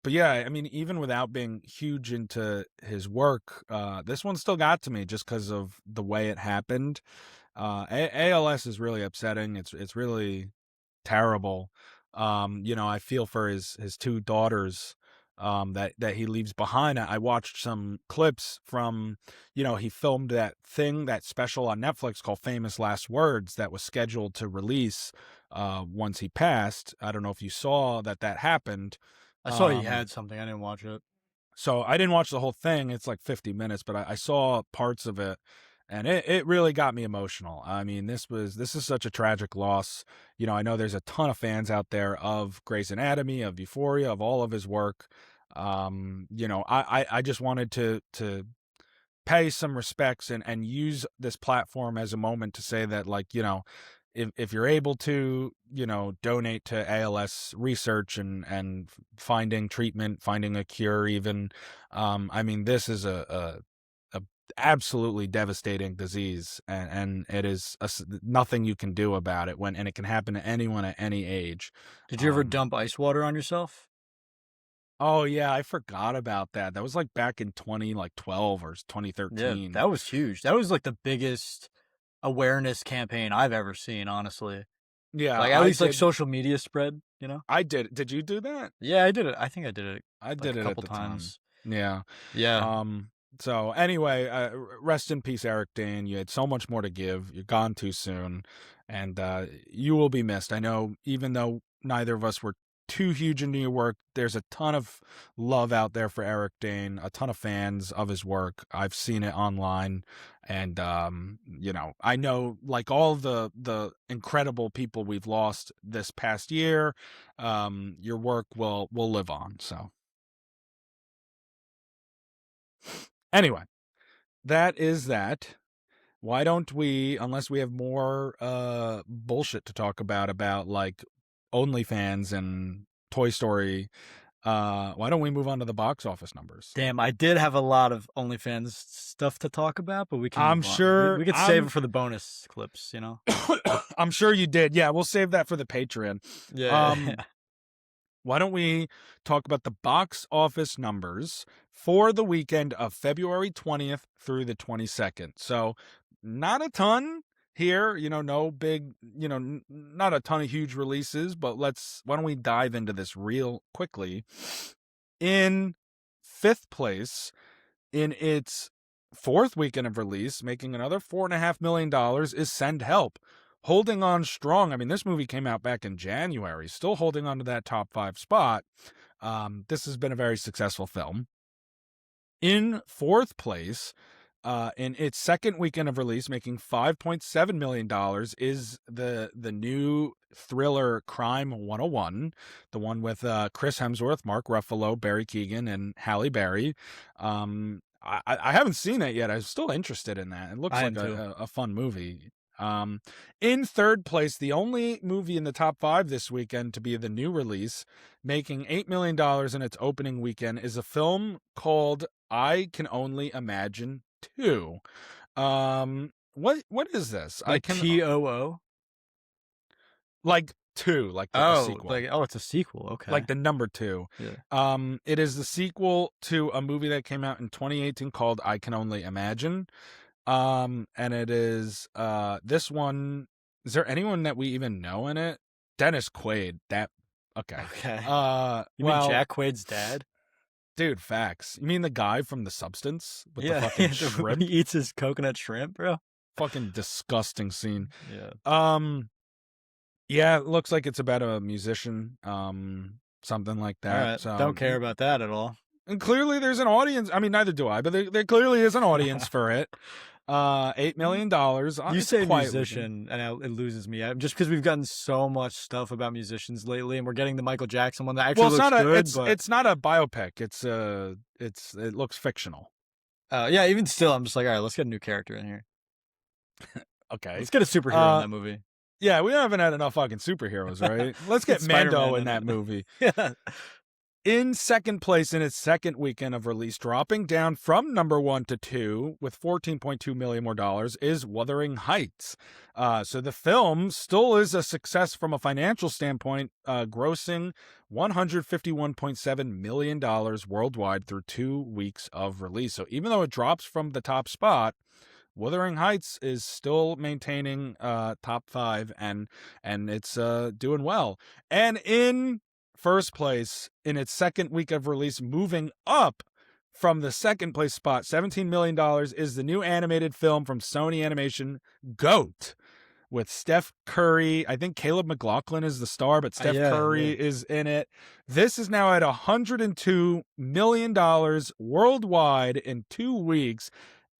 But yeah, I mean, even without being huge into his work, this one still got to me just because of the way it happened. ALS is really upsetting. It's really terrible. I feel for his 2 daughters that he leaves behind. I watched some clips from, he filmed that special on Netflix called Famous Last Words that was scheduled to release once he passed. I don't know if you saw that happened. I saw he had something. I didn't watch it. So I didn't watch the whole thing. It's like 50 minutes, but I saw parts of it, and it really got me emotional. I mean, this is such a tragic loss. I know there's a ton of fans out there of Grey's Anatomy, of Euphoria, of all of his work. I just wanted to pay some respects and use this platform as a moment to say that, like, if you're able to, donate to ALS research and finding treatment, finding a cure, even, I mean, this is a absolutely devastating disease, and it is nothing you can do about it and it can happen to anyone at any age. Did you ever dump ice water on yourself? Oh yeah, I forgot about that. That was like back in 2012 or Yeah, 2013. that was huge. That was like the biggest awareness campaign I've ever seen, honestly. Yeah, Like, at least like social media spread. I did. Did you do that? Yeah, I did it. I think I did it I like did a it at couple the time. times. Yeah. Yeah. So anyway, rest in peace, Eric Dane. You had so much more to give. You're gone too soon, and you will be missed. I know, even though neither of us were too huge into your work, there's a ton of love out there for Eric Dane, a ton of fans of his work. I've seen it online, and I know, like all the incredible people we've lost this past year, your work will live on. So anyway, that is that. Why don't we, unless we have more bullshit to talk about like OnlyFans and Toy Story, why don't we move on to the box office numbers? Damn, I did have a lot of OnlyFans stuff to talk about, but we can I'm move on. sure We could save it for the bonus clips. I'm sure you did. Yeah, we'll save that for the Patreon. Yeah. Why don't we talk about the box office numbers for the weekend of February 20th through the 22nd? So, not a ton here, no big, not a ton of huge releases, but why don't we dive into this real quickly? In 5th place, in its 4th weekend of release, making another $4.5 million, is Send Help. Holding on strong. I mean, this movie came out back in January, still holding on to that top 5 spot. This has been a very successful film. In 4th place, in its 2nd weekend of release, making $5.7 million, is the new thriller Crime 101, the one with Chris Hemsworth, Mark Ruffalo, Barry Keoghan, and Halle Berry. I haven't seen it yet. I'm still interested in that. It looks like a fun movie. In 3rd place, the only movie in the top 5 this weekend to be the new release, making $8 million in its opening weekend, is a film called I Can Only Imagine 2. What is this? Like TOO? Like 2, like a sequel. It's a sequel. Okay. Like the number 2. Yeah. It is the sequel to a movie that came out in 2018 called I Can Only Imagine. And it is this one. Is there anyone that we even know in it? Dennis Quaid. Okay. You mean Jack Quaid's dad? Dude, facts. You mean the guy from The Substance with the fucking shrimp? He eats his coconut shrimp, bro. fucking disgusting scene. Yeah. Yeah, it looks like it's about a musician, something like All that. right. So, Don't care about that at all. and clearly there's an audience. I mean, neither do I, but there clearly is an audience for it. $8 million. You It's say quiet weekend. musician, and it loses me. Just because we've gotten so much stuff about musicians lately, and we're getting the Michael Jackson one that actually Well, it's looks not a good. it's not a biopic. It looks fictional. Yeah, even still, I'm just like, all right, let's get a new character in here. Okay, Let's get a superhero in that movie. Yeah, we haven't had enough fucking superheroes, right? Let's get Mando in that movie. Yeah. In second place in its second weekend of release, dropping down from number 1 to 2 with $14.2 million more dollars, is Wuthering Heights. So the film still is a success from a financial standpoint, grossing $151.7 million worldwide through 2 weeks of release. So even though it drops from the top spot, Wuthering Heights is still maintaining top 5, and it's doing well. And in first place in its second week of release, moving up from the second place spot, $17 million, is the new animated film from Sony Animation, Goat, with Steph Curry. I think Caleb McLaughlin is the star, but Steph Curry is in it. This is now at $102 million worldwide in 2 weeks.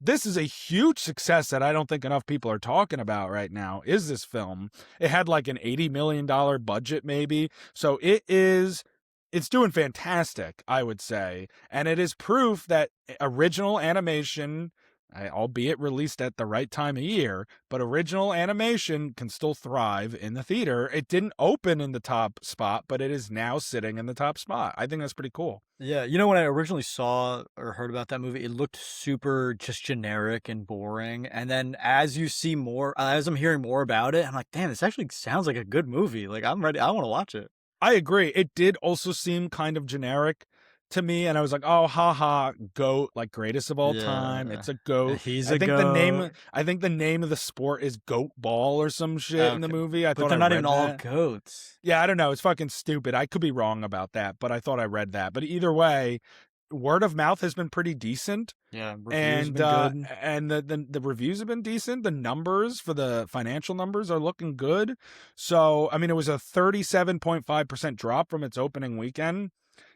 This is a huge success that I don't think enough people are talking about right now, is this film. It had like an $80 million budget maybe. So it's doing fantastic, I would say. And it is proof that original animation, albeit released at the right time of year, but original animation can still thrive in the theater. It didn't open in the top spot, but it is now sitting in the top spot. I think that's pretty cool. Yeah, you know, when I originally saw or heard about that movie, it looked super just generic and boring. And then as you see more, as I'm hearing more about it, I'm like, damn, this actually sounds like a good movie. Like, I'm ready. I want to watch it. I agree. It did also seem kind of generic to me, and I was like, "Oh, haha, goat, like greatest of all time. It's a goat." He's I a think goat. I think the name of the sport is goat ball or some shit in the movie. I But thought they're I not read even all that. goats. Yeah, I don't know. It's fucking stupid. I could be wrong about that, but I thought I read that. But either way, word of mouth has been pretty decent. Yeah, reviews And have been good. and the reviews have been decent. The numbers for the financial numbers are looking good. So I mean, it was a 37.5% drop from its opening weekend.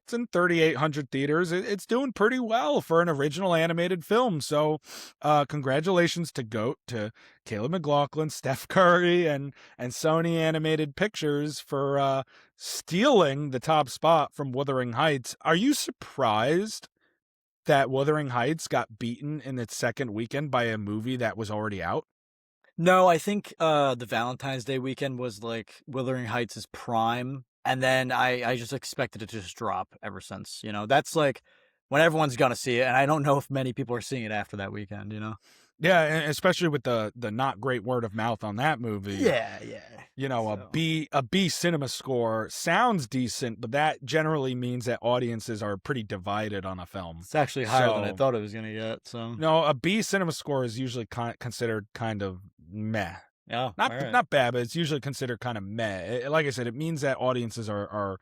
It's in 3,800 theaters. It's doing pretty well for an original animated film. So, congratulations to Goat, to Caleb McLaughlin, Steph Curry, and Sony Animated Pictures for stealing the top spot from Wuthering Heights. Are you surprised that Wuthering Heights got beaten in its second weekend by a movie that was already out? No, I think the Valentine's Day weekend was like Wuthering Heights' prime. And then I just expected it to just drop ever since. You know, that's like when everyone's going to see it. And I don't know if many people are seeing it after that weekend, you know? Yeah, especially with the not great word of mouth on that movie. Yeah. You know, a B cinema score sounds decent, but that generally means that audiences are pretty divided on a film. It's actually higher than I thought it was going to get. So no, a B cinema score is usually considered kind of meh. Yeah, not bad, but it's usually considered kind of meh. Like I said, it means that audiences are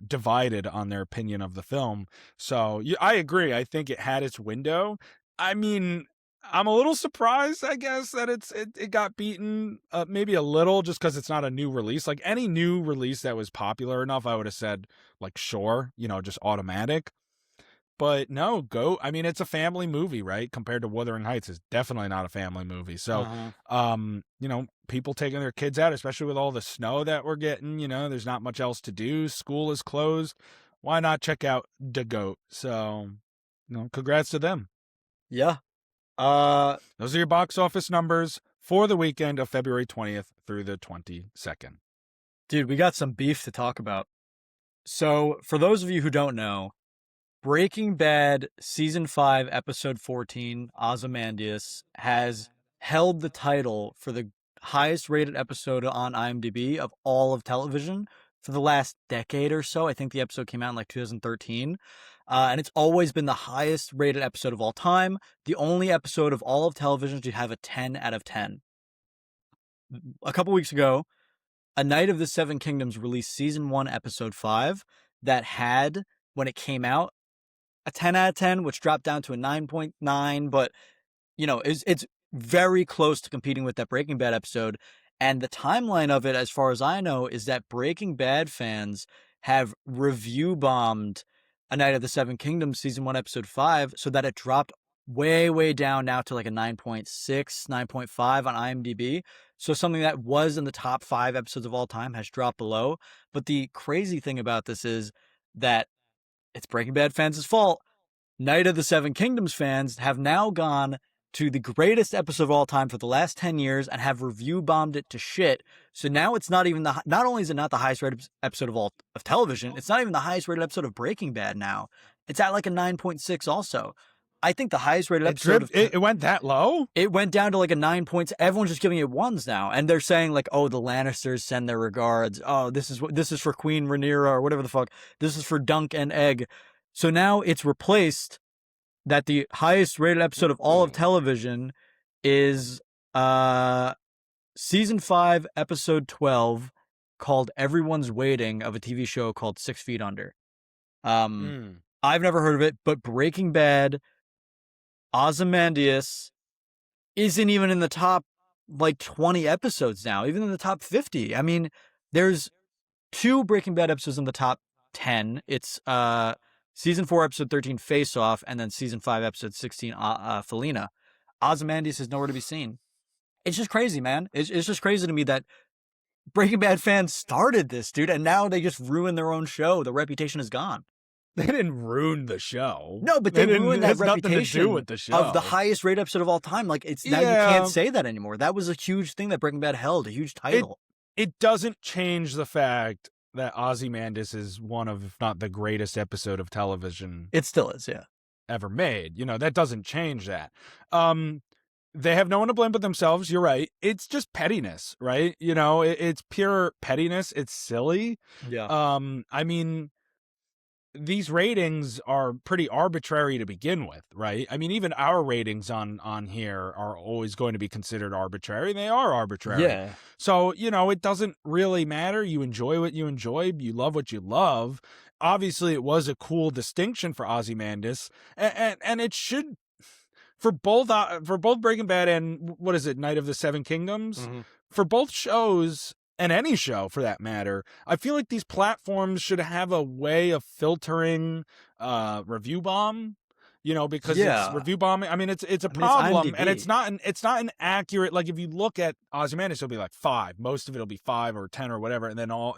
divided on their opinion of the film. So I agree. I think it had its window. I mean, I'm a little surprised, I guess, that it got beaten maybe a little just because it's not a new release. Like any new release that was popular enough, I would have said like sure, you know, just automatic. But no, Goat. I mean, it's a family movie, right? Compared to Wuthering Heights, is definitely not a family movie. So, you know, people taking their kids out, especially with all the snow that we're getting. You know, there's not much else to do. School is closed. Why not check out the Goat? So, you know, congrats to them. Yeah. Those are your box office numbers for the weekend of February 20th through the 22nd. Dude, we got some beef to talk about. So, for those of you who don't know, Breaking Bad Season 5, Episode 14, Ozyspamdias, has held the title for the highest rated episode on IMDb of all of television for the last decade or so. I think the episode came out in like 2013. And it's always been the highest rated episode of all time. The only episode of all of television to have a 10 out of 10. A couple weeks ago, A Night of the Seven Kingdoms released Season 1, Episode 5 that had, when it came out, a 10 out of 10, which dropped down to a 9.9, but, you know, it's very close to competing with that Breaking Bad episode. And the timeline of it, as far as I know, is that Breaking Bad fans have review bombed A Night of the Seven Kingdoms season 1 episode 5 so that it dropped way, way down now to like a 9.6, 9.5 on IMDb. So something that was in the top 5 episodes of all time has dropped below. But the crazy thing about this is that it's Breaking Bad fans' fault. Night of the Seven Kingdoms fans have now gone to the greatest episode of all time for the last 10 years and have review bombed it to shit. So now it's not even not only is it not the highest rated episode of television, it's not even the highest rated episode of Breaking Bad now. It's at like a 9.6 also. I think the highest rated episode it went that low? It went down to like a 9 points. Everyone's just giving it ones now. And they're saying like, oh, the Lannisters send their regards. Oh, this is for Queen Rhaenyra or whatever the fuck. This is for Dunk and Egg. So now it's replaced that the highest rated episode of all of television is season 5, episode 12, called Everyone's Waiting, of a TV show called 6 Feet Under. I've never heard of it, but Breaking Bad, Ozyspamdias isn't even in the top like 20 episodes now, even in the top 50. I mean, there's 2 Breaking Bad episodes in the top 10. It's season 4, episode 13, Face Off, and then season 5, episode 16, Felina. Ozymandias is nowhere to be seen. It's just crazy, man. It's just crazy to me that Breaking Bad fans started this, dude, and now they just ruined their own show. The reputation is gone. They didn't ruin the show. No, but they ruined that reputation nothing to do with the show. of the highest rated episode of all time. Like, it's now you can't say that anymore. That was a huge thing that Breaking Bad held, a huge title. It doesn't change the fact that Ozymandias is one of, if not the greatest episode of television. It still is, yeah. Ever made. That doesn't change that. They have no one to blame but themselves. You're right. It's just pettiness, right? It's pure pettiness. It's silly. Yeah. I mean, these ratings are pretty arbitrary to begin with, right? I mean, even our ratings on here are always going to be considered arbitrary. They are arbitrary. Yeah. So, it doesn't really matter. You enjoy what you enjoy. You love what you love. Obviously, it was a cool distinction for Ozymandias, and it should for both Breaking Bad and what is it, Night of the Seven Kingdoms, for both shows. And any show, for that matter, I feel like these platforms should have a way of filtering review bomb, because it's review bombing. I mean, it's a problem, and it's not an accurate. Like, if you look at Ozymandias, it'll be like 5. Most of it'll be 5 or 10 or whatever, and then all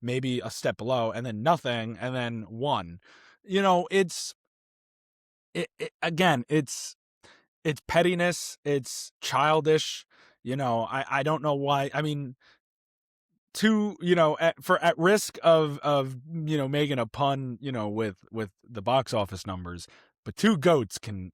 maybe a step below, and then nothing, and then 1. Again, it's pettiness. It's childish. I don't know why. I mean. At risk of making a pun, with the box office numbers, but 2 goats can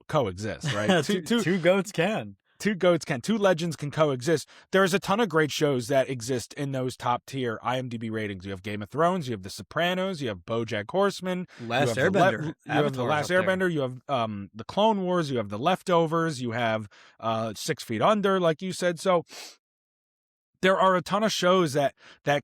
coexist, right? two goats can. 2 goats can. 2 legends can coexist. There's a ton of great shows that exist in those top tier IMDb ratings. You have Game of Thrones, you have The Sopranos, you have BoJack Horseman, Last Airbender, you have The Last Airbender, you have The Clone Wars, you have The Leftovers, you have 6 Feet Under, like you said. So there are a ton of shows that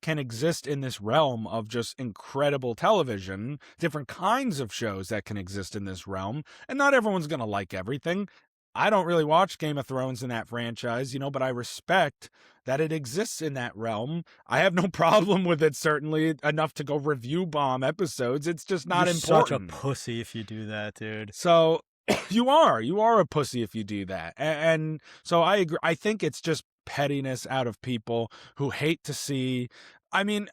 can exist in this realm of just incredible television, different kinds of shows that can exist in this realm, and not everyone's going to like everything. I don't really watch Game of Thrones in that franchise, but I respect that it exists in that realm. I have no problem with it, certainly enough to go review bomb episodes. It's just not important. Such a pussy if you do that, dude. So you are a pussy if you do that. And so I agree. I think it's just pettiness out of people who hate to see. I mean,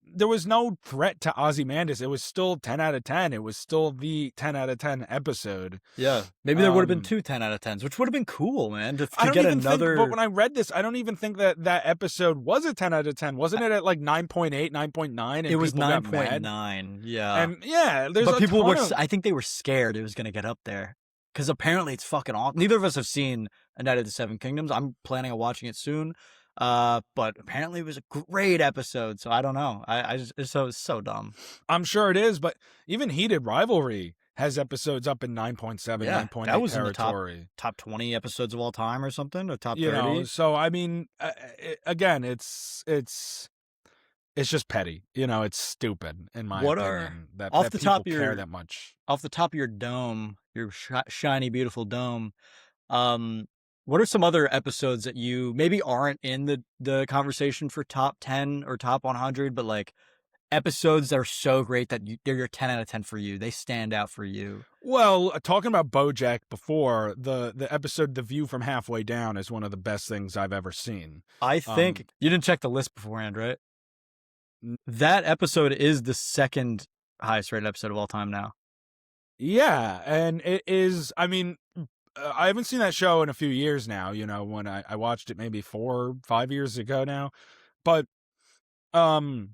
there was no threat to Ozymandias. It was still 10 out of 10. It was still the 10 out of 10 episode. Yeah. Maybe there would have been 2 10 out of 10s, which would have been cool, man. To I don't get even another. Think, but when I read this, I don't even think that episode was a 10 out of 10. Wasn't it at like 9.8, 9.9? It was 9.9. Yeah. And yeah, there's but people were. I think they were scared it was going to get up there. Because apparently it's fucking awesome. Neither of us have seen A Night of the Seven Kingdoms. I'm planning on watching it soon. But apparently it was a great episode. So I don't know. It's so dumb. I'm sure it is. But even Heated Rivalry has episodes up in 9.7, 9.8 that was territory. In the top 20 episodes of all time or something. Or top 30. So, I mean, again, it's just petty. It's stupid, in my opinion. That people care that much. Off the top of your dome, your shiny, beautiful dome, What are some other episodes that you maybe aren't in the conversation for top 10 or top 100, but like episodes that are so great that they're your 10 out of 10 for you? They stand out for you. Well, talking about BoJack before, the episode "The View from Halfway Down" is one of the best things I've ever seen. I Um, think you didn't check the list beforehand, right? n- That episode is the second highest rated episode of all time now. yeah, and it is. I mean, I haven't seen that show in a few years now. You know, when I watched it maybe 4 or 5 years ago now, but um,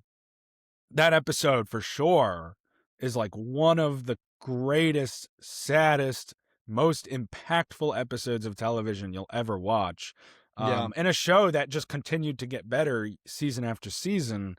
that episode for sure is like one of the greatest, saddest, most impactful episodes of television you'll ever watch. Yeah. And a show that just continued to get better season after season.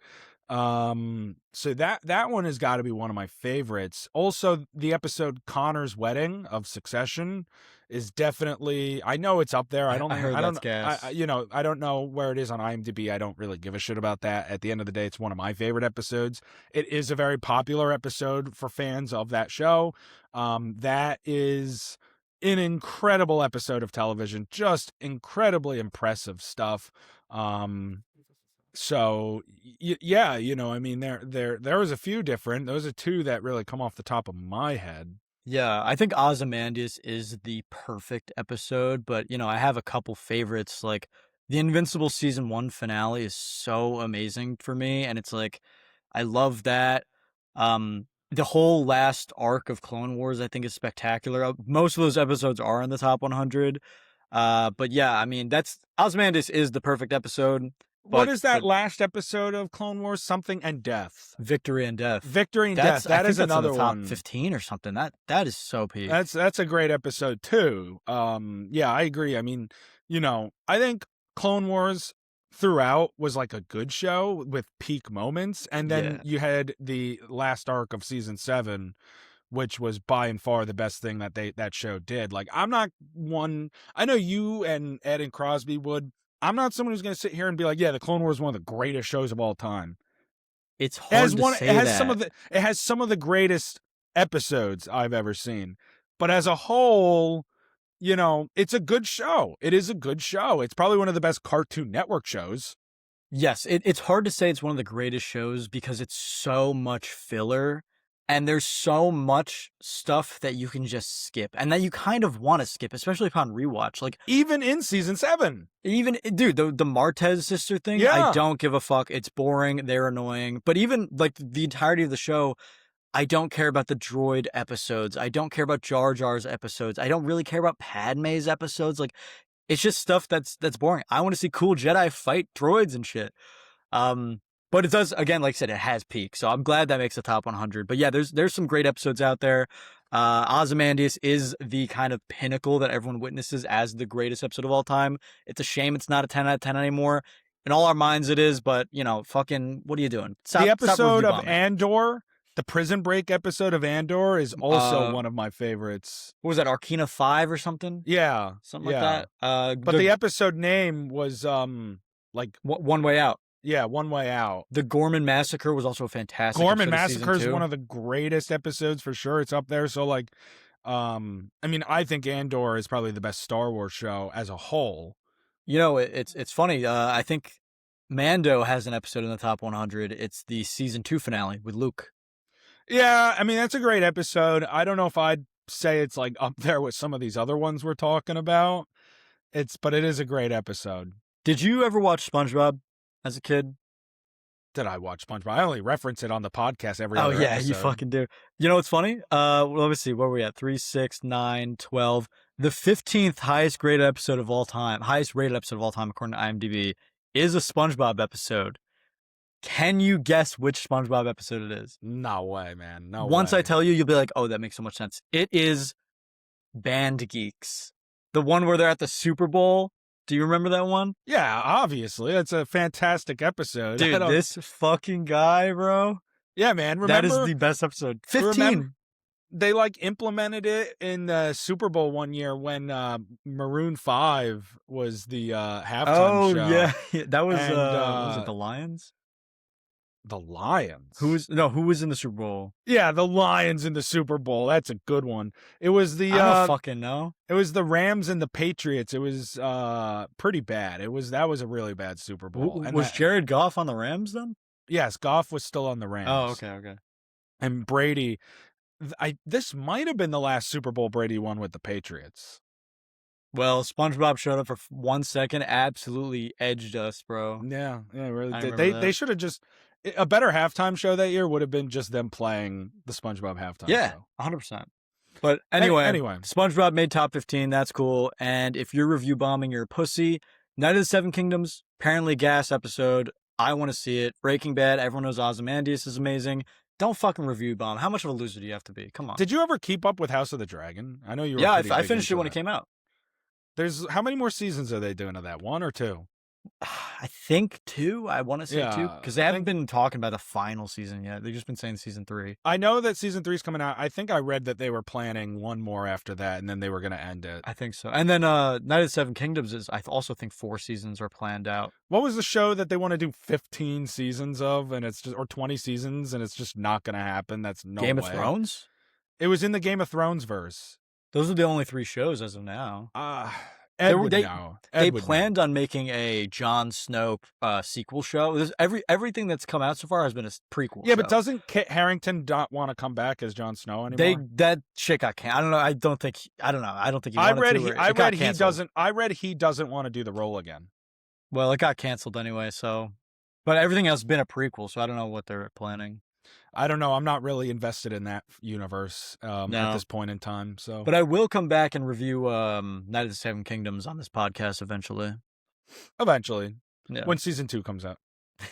So that one has got to be one of my favorites. Also, the episode Connor's Wedding of Succession is definitely, I know it's up there. I don't I think heard I that's don't gas. you know, I don't know where it is on IMDb. I don't really give a shit about that. At the end of the day, it's one of my favorite episodes. It is a very popular episode for fans of that show. That is an incredible episode of television, just incredibly impressive stuff. So yeah, you know, I mean, there was a few different. Those are two that really come off the top of my head. Yeah, I think Ozymandias is the perfect episode, but I have a couple favorites. Like the Invincible season 1 finale is so amazing for me, and it's like I love that. The whole last arc of Clone Wars I think is spectacular. Most of those episodes are in the top 100. But yeah, I mean that's Ozymandias is the perfect episode, What but is that last episode of Clone Wars? Something and Death. Victory and Death. Victory and Death. I That think is that's in the another top one. 15 or something. That is so peak. That's a great episode too. Yeah, I agree. I mean, you know, I think Clone Wars throughout was like a good show with peak moments, and then Yeah. you had the last arc of season 7, which was by and far the best thing that show did. Like, I'm not one. I know you and Ed and Crosby would. I'm not someone who's going to sit here and be like, yeah, the Clone Wars is one of the greatest shows of all time. It's hard to It say has some of that. the greatest episodes I've ever seen. But as a whole, you know, it's a good show. It is a good show. It's probably one of the best Cartoon Network shows. Yes, it's hard to say it's one of the greatest shows because it's so much filler and there's so much stuff that you can just skip and that you kind of want to skip, especially upon rewatch. Like Even in season 7. even dude, the Martez sister thing, I Yeah. don't give a fuck. It's boring, they're annoying. But even like the entirety of the show, I don't care about the droid episodes. I don't care about Jar Jar's episodes. I don't really care about Padme's episodes. Like it's just stuff that's boring. I want to see cool Jedi fight droids and shit. Um, but it does again, like I said, it has peaks. So I'm glad that makes the top 100. But yeah, there's some great episodes out there. Ozymandias is the kind of pinnacle that everyone witnesses as the greatest episode of all time. It's a shame it's not a 10 out of 10 anymore. In all our minds, it is. But fucking, what are you doing? The Stop episode review of bombing. Andor, the Prison Break episode of Andor, is also one of my favorites. What was that? Arkina 5 or something? Yeah. Something yeah. like that. But the episode name was like One Way Out. Yeah, One Way Out. The Gorman Massacre was also a fantastic. Gorman episode of Massacre is season 2. one of the greatest episodes for sure. It's up there. So like, I mean, I think Andor is probably the best Star Wars show as a whole. It's funny. I think Mando has an episode in the top 100. It's the season 2 finale with Luke. Yeah, I mean, that's a great episode. I don't know if I'd say it's like up there with some of these other ones we're talking about. But it is a great episode. Did you ever watch SpongeBob as a kid? Did I watch SpongeBob? I only reference it on the podcast every other yeah, episode. you fucking do. You know what's funny? Let me see. Where are we at? 3, 6, 9, 12. The 15th highest rated episode of all time, according to IMDb, is a SpongeBob episode. Can you guess which SpongeBob episode it is? No way, man. No Once way. I tell you, you'll be like, oh, that makes so much sense. It is Band Geeks. The one where they're at the Super Bowl. Do you remember that one? Yeah, obviously. That's a fantastic episode. Dude, this fucking guy, bro. Yeah, man. That is the best episode. 15. They like implemented it in the Super Bowl one year when Maroon 5 was the halftime show. Yeah. That was And, was it the Lions? The Lions. Who was in the Super Bowl? Yeah, the Lions in the Super Bowl. That's a good one. It was the I don't fucking know. It was the Rams and the Patriots. It was pretty bad. That was a really bad Super Bowl. Was Jared Goff on the Rams then? Yes, Goff was still on the Rams. Oh, okay. And Brady, this might have been the last Super Bowl Brady won with the Patriots. Well, SpongeBob showed up for 1 second, absolutely edged us, bro. Yeah, really I did. remember They should have just a better halftime show that year would have been just them playing the SpongeBob halftime show. 100%. But anyway, anyway, SpongeBob made top 15. That's cool. And if you're review bombing, you're a pussy. Night of the Seven Kingdoms, apparently gas episode. I want to see it. Breaking Bad, everyone knows Ozymandias is amazing. Don't fucking review bomb. How much of a loser do you have to be? Come on. Did you ever keep up with House of the Dragon? I know you were. Yeah, I finished it when it came out. How many more seasons are they doing of that? 1 or 2? I think 2. I want to say 2 because they haven't been talking about the final season yet. They've just been saying season 3. I know that season 3 is coming out. I think I read that they were planning one more after that, and then they were going to end it. I think so. And then Night of the Seven Kingdoms is. I also think 4 seasons are planned out. What was the show that they want to do 15 seasons of, and it's just or 20 seasons, and it's just not going to happen? That's no Game way. of Thrones. It was in the Game of Thrones verse. Those are the only 3 shows as of now. They planned on making a Jon Snow sequel show. Everything that's come out so far has been a prequel. Yeah, but doesn't Kit Harington not want to come back as Jon Snow anymore? That shit got canceled. I don't know. I don't think he wanted to. I read he doesn't want to do the role again. Well, it got canceled anyway. So, but everything else has been a prequel. So I don't know what they're planning. I don't know. I'm not really invested in that universe at this point in time. So, but I will come back and review Night of the Seven Kingdoms on this podcast eventually. Eventually, yeah. When season 2 comes out.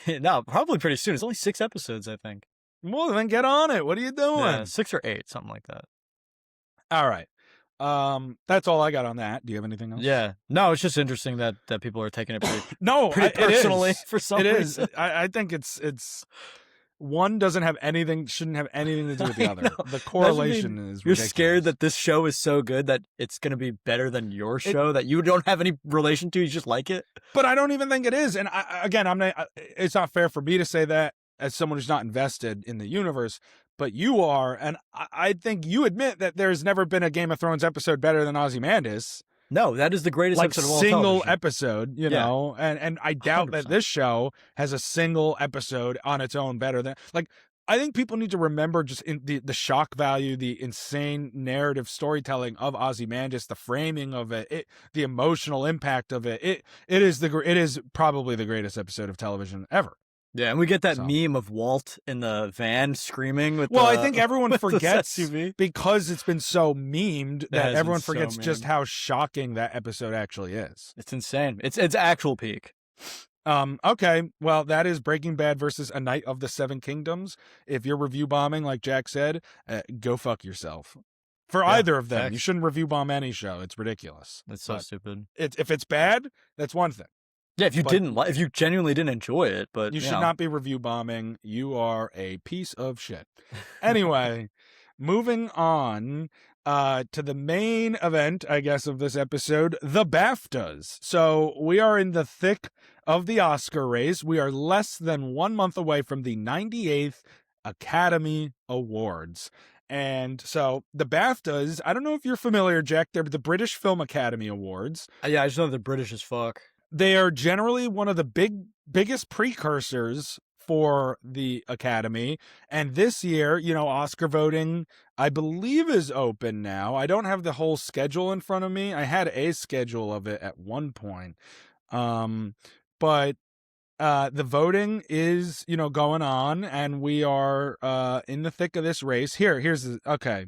No, probably pretty soon. It's only 6 episodes, I think. Well, then get on it. What are you doing? Yeah, 6 or 8, something like that. All right. That's all I got on that. Do you have anything else? Yeah. No, it's just interesting that people are taking it pretty personally for some reason. It is. I think it's one shouldn't have anything to do with the other. The correlation is ridiculous. You're scared that this show is so good that it's going to be better than your show that you don't have any relation to. You just like it. But I don't even think it is. And it's not fair for me to say that as someone who's not invested in the universe, but you are. And I think you admit that there's never been a Game of Thrones episode better than Ozymandias. No, that is the greatest episode of all single television. episode, you know, and I doubt 100%. That this show has a single episode on its own better than I think people need to remember just in the shock value, the insane narrative storytelling of Ozymandias, the framing of it, the emotional impact of it. It is probably the greatest episode of television ever. Yeah, and we get that meme of Walt in the van screaming with. Well, I think everyone forgets because it's been so memed that everyone forgets just how shocking that episode actually is. It's insane. It's actual peak. Okay, well, that is Breaking Bad versus A Night of the Seven Kingdoms. If you're review bombing, like Jack said, go fuck yourself. For either of them, you shouldn't review bomb any show. It's ridiculous. It's so stupid. If it's bad, that's one thing. Yeah, if you genuinely didn't enjoy it, but you should not be review bombing. You are a piece of shit. Anyway, moving on to the main event, I guess, of this episode, the BAFTAs. So we are in the thick of the Oscar race. We are less than 1 month away from the 98th Academy Awards. And so the BAFTAs, I don't know if you're familiar, Jack, they're the British Film Academy Awards. Yeah, I just know they're British as fuck. They are generally one of the biggest precursors for the Academy. And this year, Oscar voting, I believe, is open now. I don't have the whole schedule in front of me. I had a schedule of it at one point. But the voting is, going on, and we are in the thick of this race. Okay.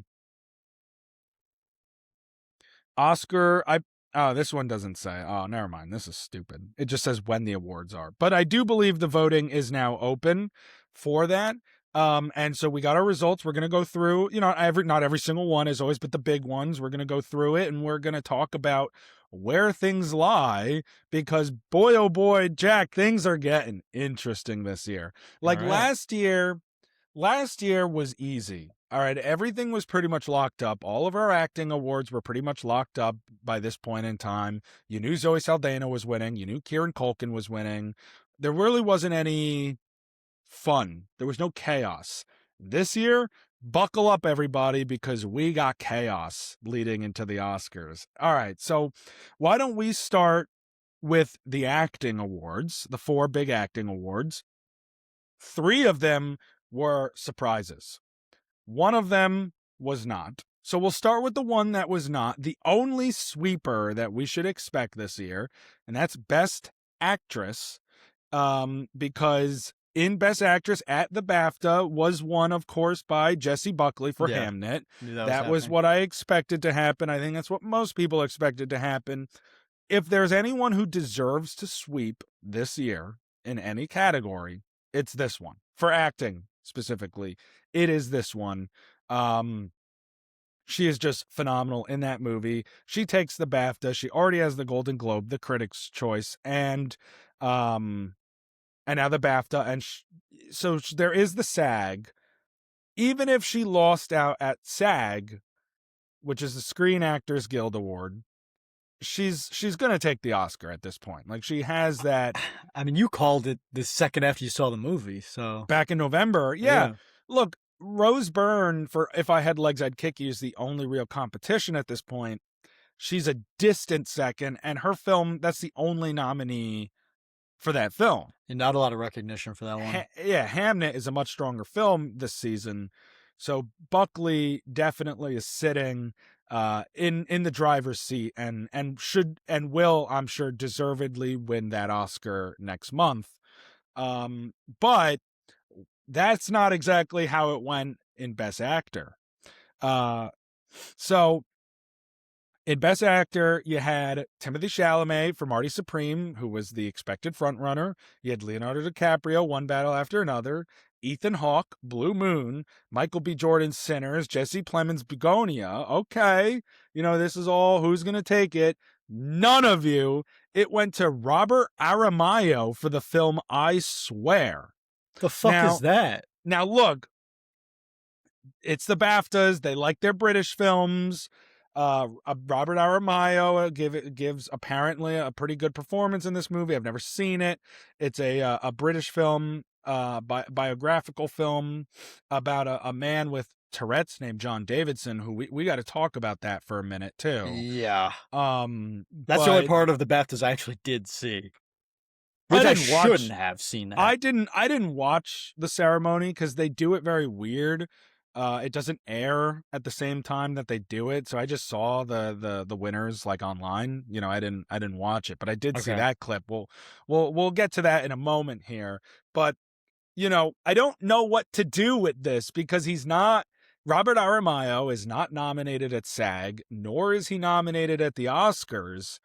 Oscar, this one doesn't say. Oh, never mind. This is stupid. It just says when the awards are. But I do believe the voting is now open for that. And so we got our results. We're going to go through, not every single one as always, but the big ones. We're going to go through it, and we're going to talk about where things lie, because boy, oh boy, Jack, things are getting interesting this year. Like last year was easy. All right, everything was pretty much locked up. All of our acting awards were pretty much locked up by this point in time. You knew Zoe Saldana was winning. You knew Kieran Culkin was winning. There really wasn't any fun. There was no chaos. This year, buckle up, everybody, because we got chaos leading into the Oscars. All right, so why don't we start with the acting awards, the 4 big acting awards. 3 of them were surprises. One of them was not. So we'll start with the one that was not, the only sweeper that we should expect this year, and that's Best Actress, because in Best Actress at the BAFTA was won, of course, by Jessie Buckley for Yeah. Hamnet. Knew that That was happening. what I expected to happen. I think that's what most people expected to happen. If there's anyone who deserves to sweep this year in any category, it's this one. For acting specifically, it is this one. She is just phenomenal in that movie. She takes the BAFTA. She already has the Golden Globe, the Critics' Choice, and now the BAFTA. And so there is the SAG. Even if she lost out at SAG, which is the Screen Actors Guild Award, she's going to take the Oscar at this point. Like, she has that. I mean, you called it the second after you saw the movie, so Back in November. Yeah. Look, Rose Byrne for If I Had Legs, I'd Kick You is the only real competition at this point. She's a distant second, and her film, that's the only nominee for that film. And not a lot of recognition for that one. Hamnet is a much stronger film this season. So Buckley definitely is sitting in the driver's seat and should and will, I'm sure, deservedly win that Oscar next month. But that's not exactly how it went in Best Actor. So in Best Actor, you had Timothée Chalamet for Marty Supreme, who was the expected frontrunner. You had Leonardo DiCaprio, One Battle After Another. Ethan Hawke, Blue Moon. Michael B. Jordan, Sinners. Jesse Plemons, Begonia. Okay, this is all who's going to take it. None of you. It went to Robert Aramayo for the film I Swear. The fuck is that? Now, look, it's the BAFTAs. They like their British films. Robert Aramayo gives apparently a pretty good performance in this movie. I've never seen it. It's a British film, biographical film about a man with Tourette's named John Davidson, who we got to talk about that for a minute too. Yeah. That's the only part of the BAFTAs I actually did see. Which I shouldn't have seen that. I didn't watch the ceremony because they do it very weird. It doesn't air at the same time that they do it, so I just saw the winners like online. I didn't watch it, but I did see that clip. We'll get to that in a moment here. But I don't know what to do with this because Robert Aramayo is not nominated at SAG, nor is he nominated at the Oscars.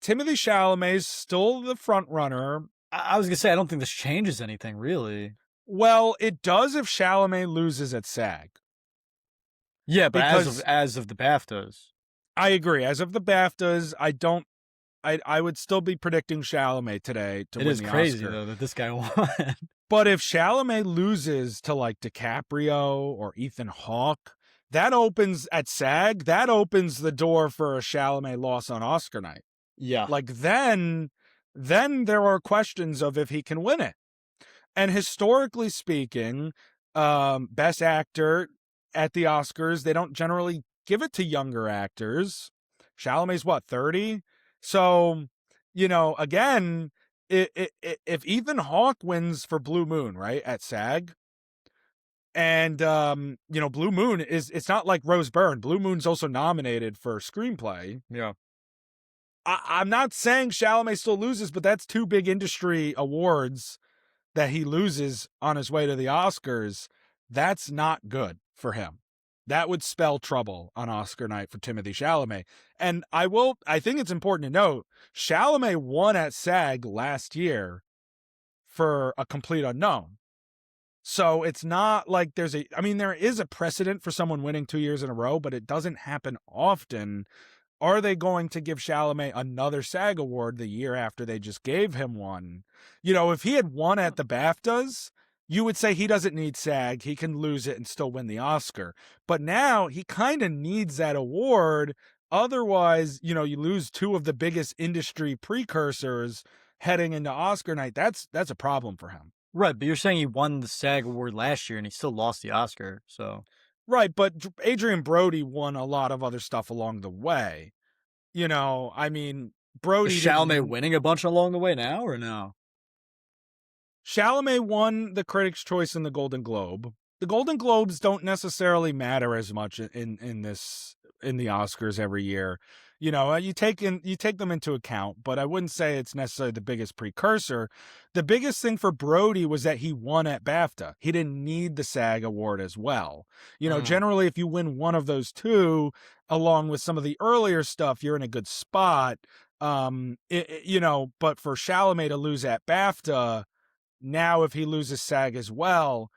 Timothée Chalamet's still the front runner. I was gonna say I don't think this changes anything really. Well, it does if Chalamet loses at SAG. Yeah, but as of the BAFTAs. I agree. As of the BAFTAs, I would still be predicting Chalamet today to win the Oscar. It is crazy though that this guy won. But if Chalamet loses to like DiCaprio or Ethan Hawke, that opens at SAG, that opens the door for a Chalamet loss on Oscar night. Yeah. Like then there are questions of if he can win it. And historically speaking, Best Actor at the Oscars, they don't generally give it to younger actors. Chalamet's 30? So, again, if Ethan Hawke wins for Blue Moon, right, at SAG, and, Blue Moon it's not like Rose Byrne. Blue Moon's also nominated for screenplay. Yeah. I'm not saying Chalamet still loses, but that's 2 big industry awards that he loses on his way to the Oscars. That's not good for him. That would spell trouble on Oscar night for Timothée Chalamet. And I think it's important to note, Chalamet won at SAG last year for A Complete Unknown. So it's not like there is a precedent for someone winning 2 years in a row, but it doesn't happen often. Are they going to give Chalamet another SAG award the year after they just gave him one? If he had won at the BAFTAs, you would say he doesn't need SAG. He can lose it and still win the Oscar. But now he kind of needs that award. Otherwise, you lose 2 of the biggest industry precursors heading into Oscar night. That's a problem for him. Right, but you're saying he won the SAG award last year and he still lost the Oscar. So Right, but Adrian Brody won a lot of other stuff along the way. I mean, is Brody Chalamet didn't. winning a bunch along the way now or no? Chalamet won the Critics' Choice and the Golden Globe. The Golden Globes don't necessarily matter as much in the Oscars every year. You take them into account, but I wouldn't say it's necessarily the biggest precursor. The biggest thing for Brody was that he won at BAFTA. He didn't need the SAG award as well. Generally, if you win one of those two, along with some of the earlier stuff, you're in a good spot. But for Chalamet to lose at BAFTA, now if he loses SAG as well,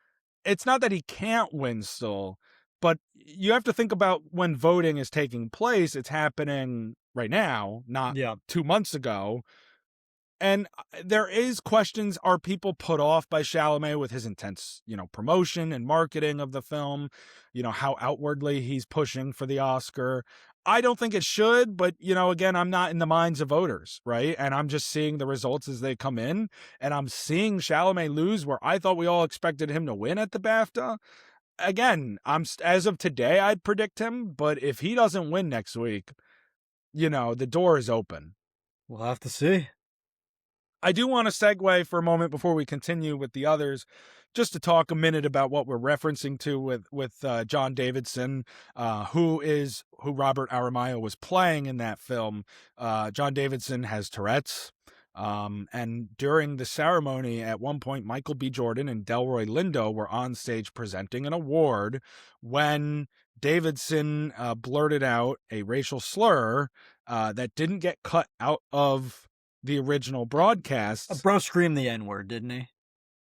it's not that he can't win still, but you have to think about when voting is taking place. It's happening right now, not Yeah. 2 months ago. And there is questions, are people put off by Chalamet with his intense, promotion and marketing of the film, how outwardly he's pushing for the Oscar. I don't think it should, but, again, I'm not in the minds of voters, right? And I'm just seeing the results as they come in, and I'm seeing Chalamet lose where I thought we all expected him to win at the BAFTA. Again, as of today, I'd predict him, but if he doesn't win next week, the door is open. We'll have to see. I do want to segue for a moment before we continue with the others, just to talk a minute about what we're referencing to with John Davidson, who Robert Aramayo was playing in that film. John Davidson has Tourette's, and during the ceremony, at one point, Michael B. Jordan and Delroy Lindo were on stage presenting an award when Davidson blurted out a racial slur that didn't get cut out of the original broadcast. Bro screamed the N-word, didn't he?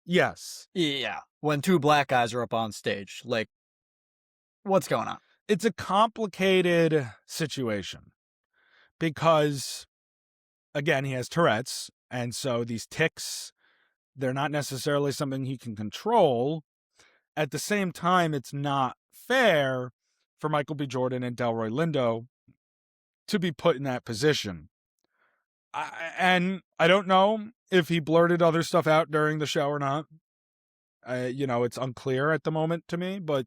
Yes. Yeah. When two black guys are up on stage, like, what's going on? It's a complicated situation because, again, he has Tourette's, and so these tics, they're not necessarily something he can control. At the same time, it's not fair for Michael B. Jordan and Delroy Lindo to be put in that position. And I don't know if he blurted other stuff out during the show or not. It's unclear at the moment to me, but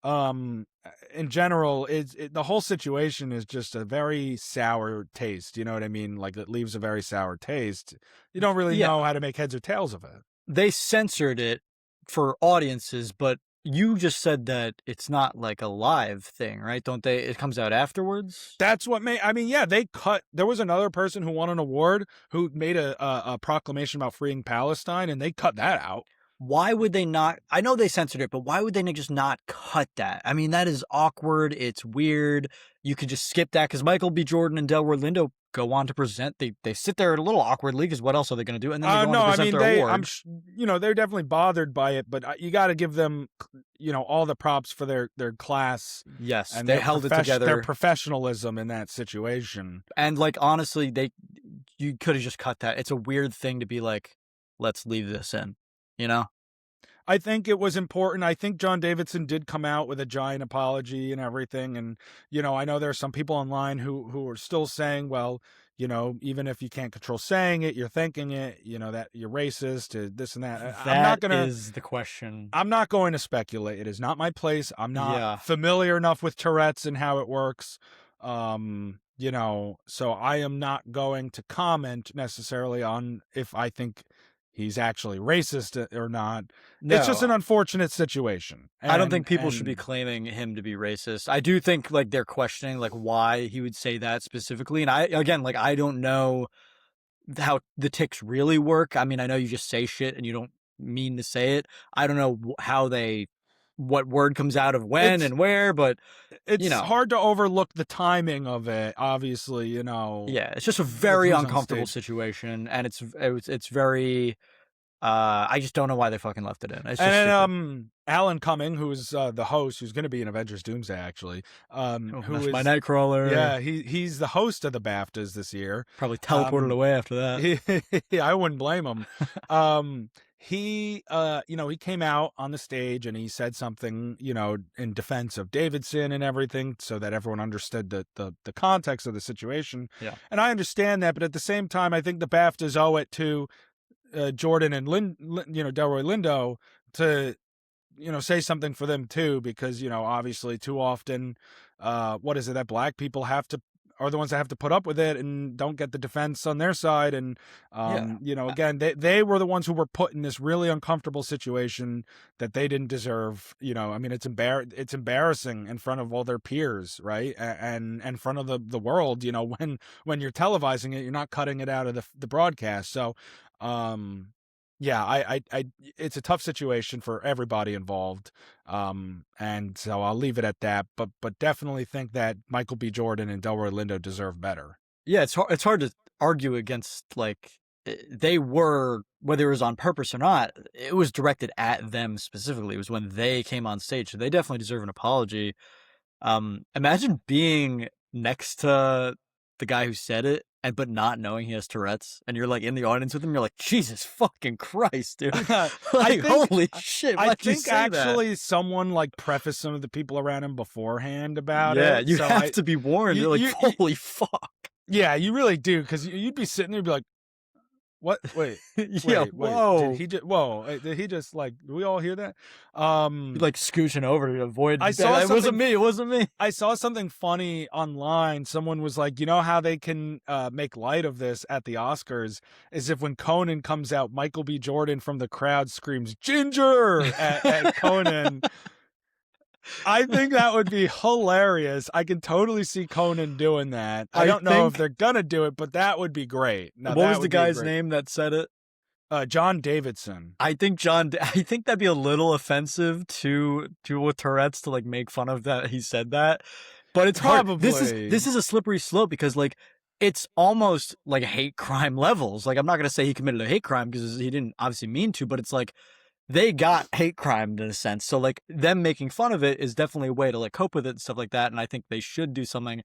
in general, the whole situation is just a very sour taste. You know what I mean? Like, it leaves a very sour taste. You don't really know how to make heads or tails of it. They censored it for audiences, but you just said that it's not like a live thing, right? Don't they? It comes out afterwards? That's what they cut. There was another person who won an award who made a proclamation about freeing Palestine, and they cut that out. Why would they not? I know they censored it, but why would they just not cut that? I mean, that is awkward. It's weird. You could just skip that because Michael B. Jordan and Delroy Lindo go on to present. They sit there a little awkwardly because what else are they going to do? And then they go on to present their award. They're definitely bothered by it, but you got to give them, all the props for their class. Yes, and they held it together. Their professionalism in that situation. And honestly, you could have just cut that. It's a weird thing to be like, let's leave this in. I think it was important. I think John Davidson did come out with a giant apology and everything. And, I know there are some people online who are still saying, well, even if you can't control saying it, you're thinking it, that you're racist, this and that. That is the question. I'm not going to speculate. It is not my place. I'm not familiar enough with Tourette's and how it works. So I am not going to comment necessarily on if I think he's actually racist or not. No. It's just an unfortunate situation. I don't think people should be claiming him to be racist. I do think they're questioning why he would say that specifically. And I don't know how the tics really work. I mean, I know you just say shit and you don't mean to say it. I don't know what word comes out of when and where, but it's hard to overlook the timing of it, obviously, Yeah, it's just a very uncomfortable situation, and it's very I just don't know why they fucking left it in. It's just Alan Cumming, who is the host, who's going to be in Avengers Doomsday, actually. Who is my Nightcrawler. Yeah, he's the host of the BAFTAs this year. Probably teleported away after that. I wouldn't blame him. He came out on the stage and he said something, in defense of Davidson and everything so that everyone understood the context of the situation. Yeah. And I understand that, but at the same time, I think the BAFTAs owe it to Jordan and Delroy Lindo to say something for them too, because obviously too often, what is it that black people are the ones that have to put up with it and don't get the defense on their side, and Yeah. again, they were the ones who were put in this really uncomfortable situation that they didn't deserve. I mean, it's embarrassing in front of all their peers, right, and in front of the world. When you're televising it, you're not cutting it out of the broadcast. So yeah, I it's a tough situation for everybody involved. And so I'll leave it at that, but definitely think that Michael B. Jordan and Delroy Lindo deserve better. Yeah, it's hard to argue against, like, they were, whether it was on purpose or not, it was directed at them specifically. It was when they came on stage, so they definitely deserve an apology. Imagine being next to the guy who said it, but not knowing he has Tourette's, and you're like in the audience with him. You're like, Jesus fucking Christ, dude! Like, holy shit! I Why'd you think say actually that? someone like prefaced some of the people around him beforehand about Yeah, it. you So have to be warned. you, You're like, you, holy fuck! yeah, you really do, because you'd be sitting there and be like, what? Wait, Yeah, wait. Did whoa! he just? Whoa! Did he just like? Do we all hear that? You're like scooching over to avoid. I saw It wasn't something. me. It wasn't me. I saw something funny online. Someone was like, you know how they can make light of this at the Oscars is if when Conan comes out, Michael B. Jordan from the crowd screams "Ginger" at Conan. I think that would be hilarious. I can totally see Conan doing that. I don't know if they're gonna do it, but that would be great. Now, What was the guy's name that said it? John Davidson. I think that'd be a little offensive to with Tourette's to like make fun of that he said that. But it's hard. This Probably. is a slippery slope because like it's almost like hate crime levels. Like I'm not gonna say he committed a hate crime because he didn't obviously mean to, but it's like they got hate crime in a sense. So like them making fun of it is definitely a way to like cope with it and stuff like that. And I think they should do something.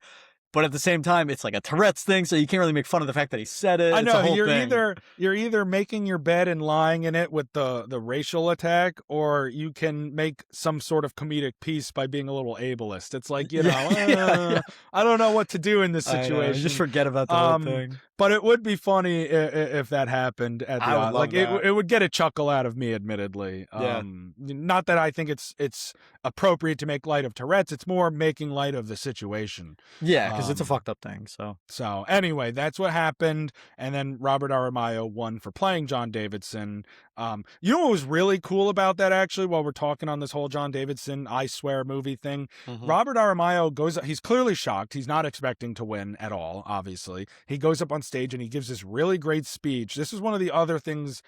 But at the same time, it's like a Tourette's thing, so you can't really make fun of the fact that he said it. I It's know a whole you're thing. either making your bed and lying in it with the racial attack, or you can make some sort of comedic piece by being a little ableist. It's like I don't know what to do in this situation. Just forget about the whole thing. But it would be funny if that happened at the I would love that. it would get a chuckle out of me, admittedly. Yeah. Not that I think it's appropriate to make light of Tourette's. It's more making light of the situation. Yeah, because it's a fucked up thing. So anyway, that's what happened. And then Robert Aramayo won for playing John Davidson. You know what was really cool about that, actually, while we're talking on this whole John Davidson I Swear movie thing? Robert Aramayo he's clearly shocked. He's not expecting to win at all, obviously. He goes up on stage and he gives this really great speech. This is one of the other things.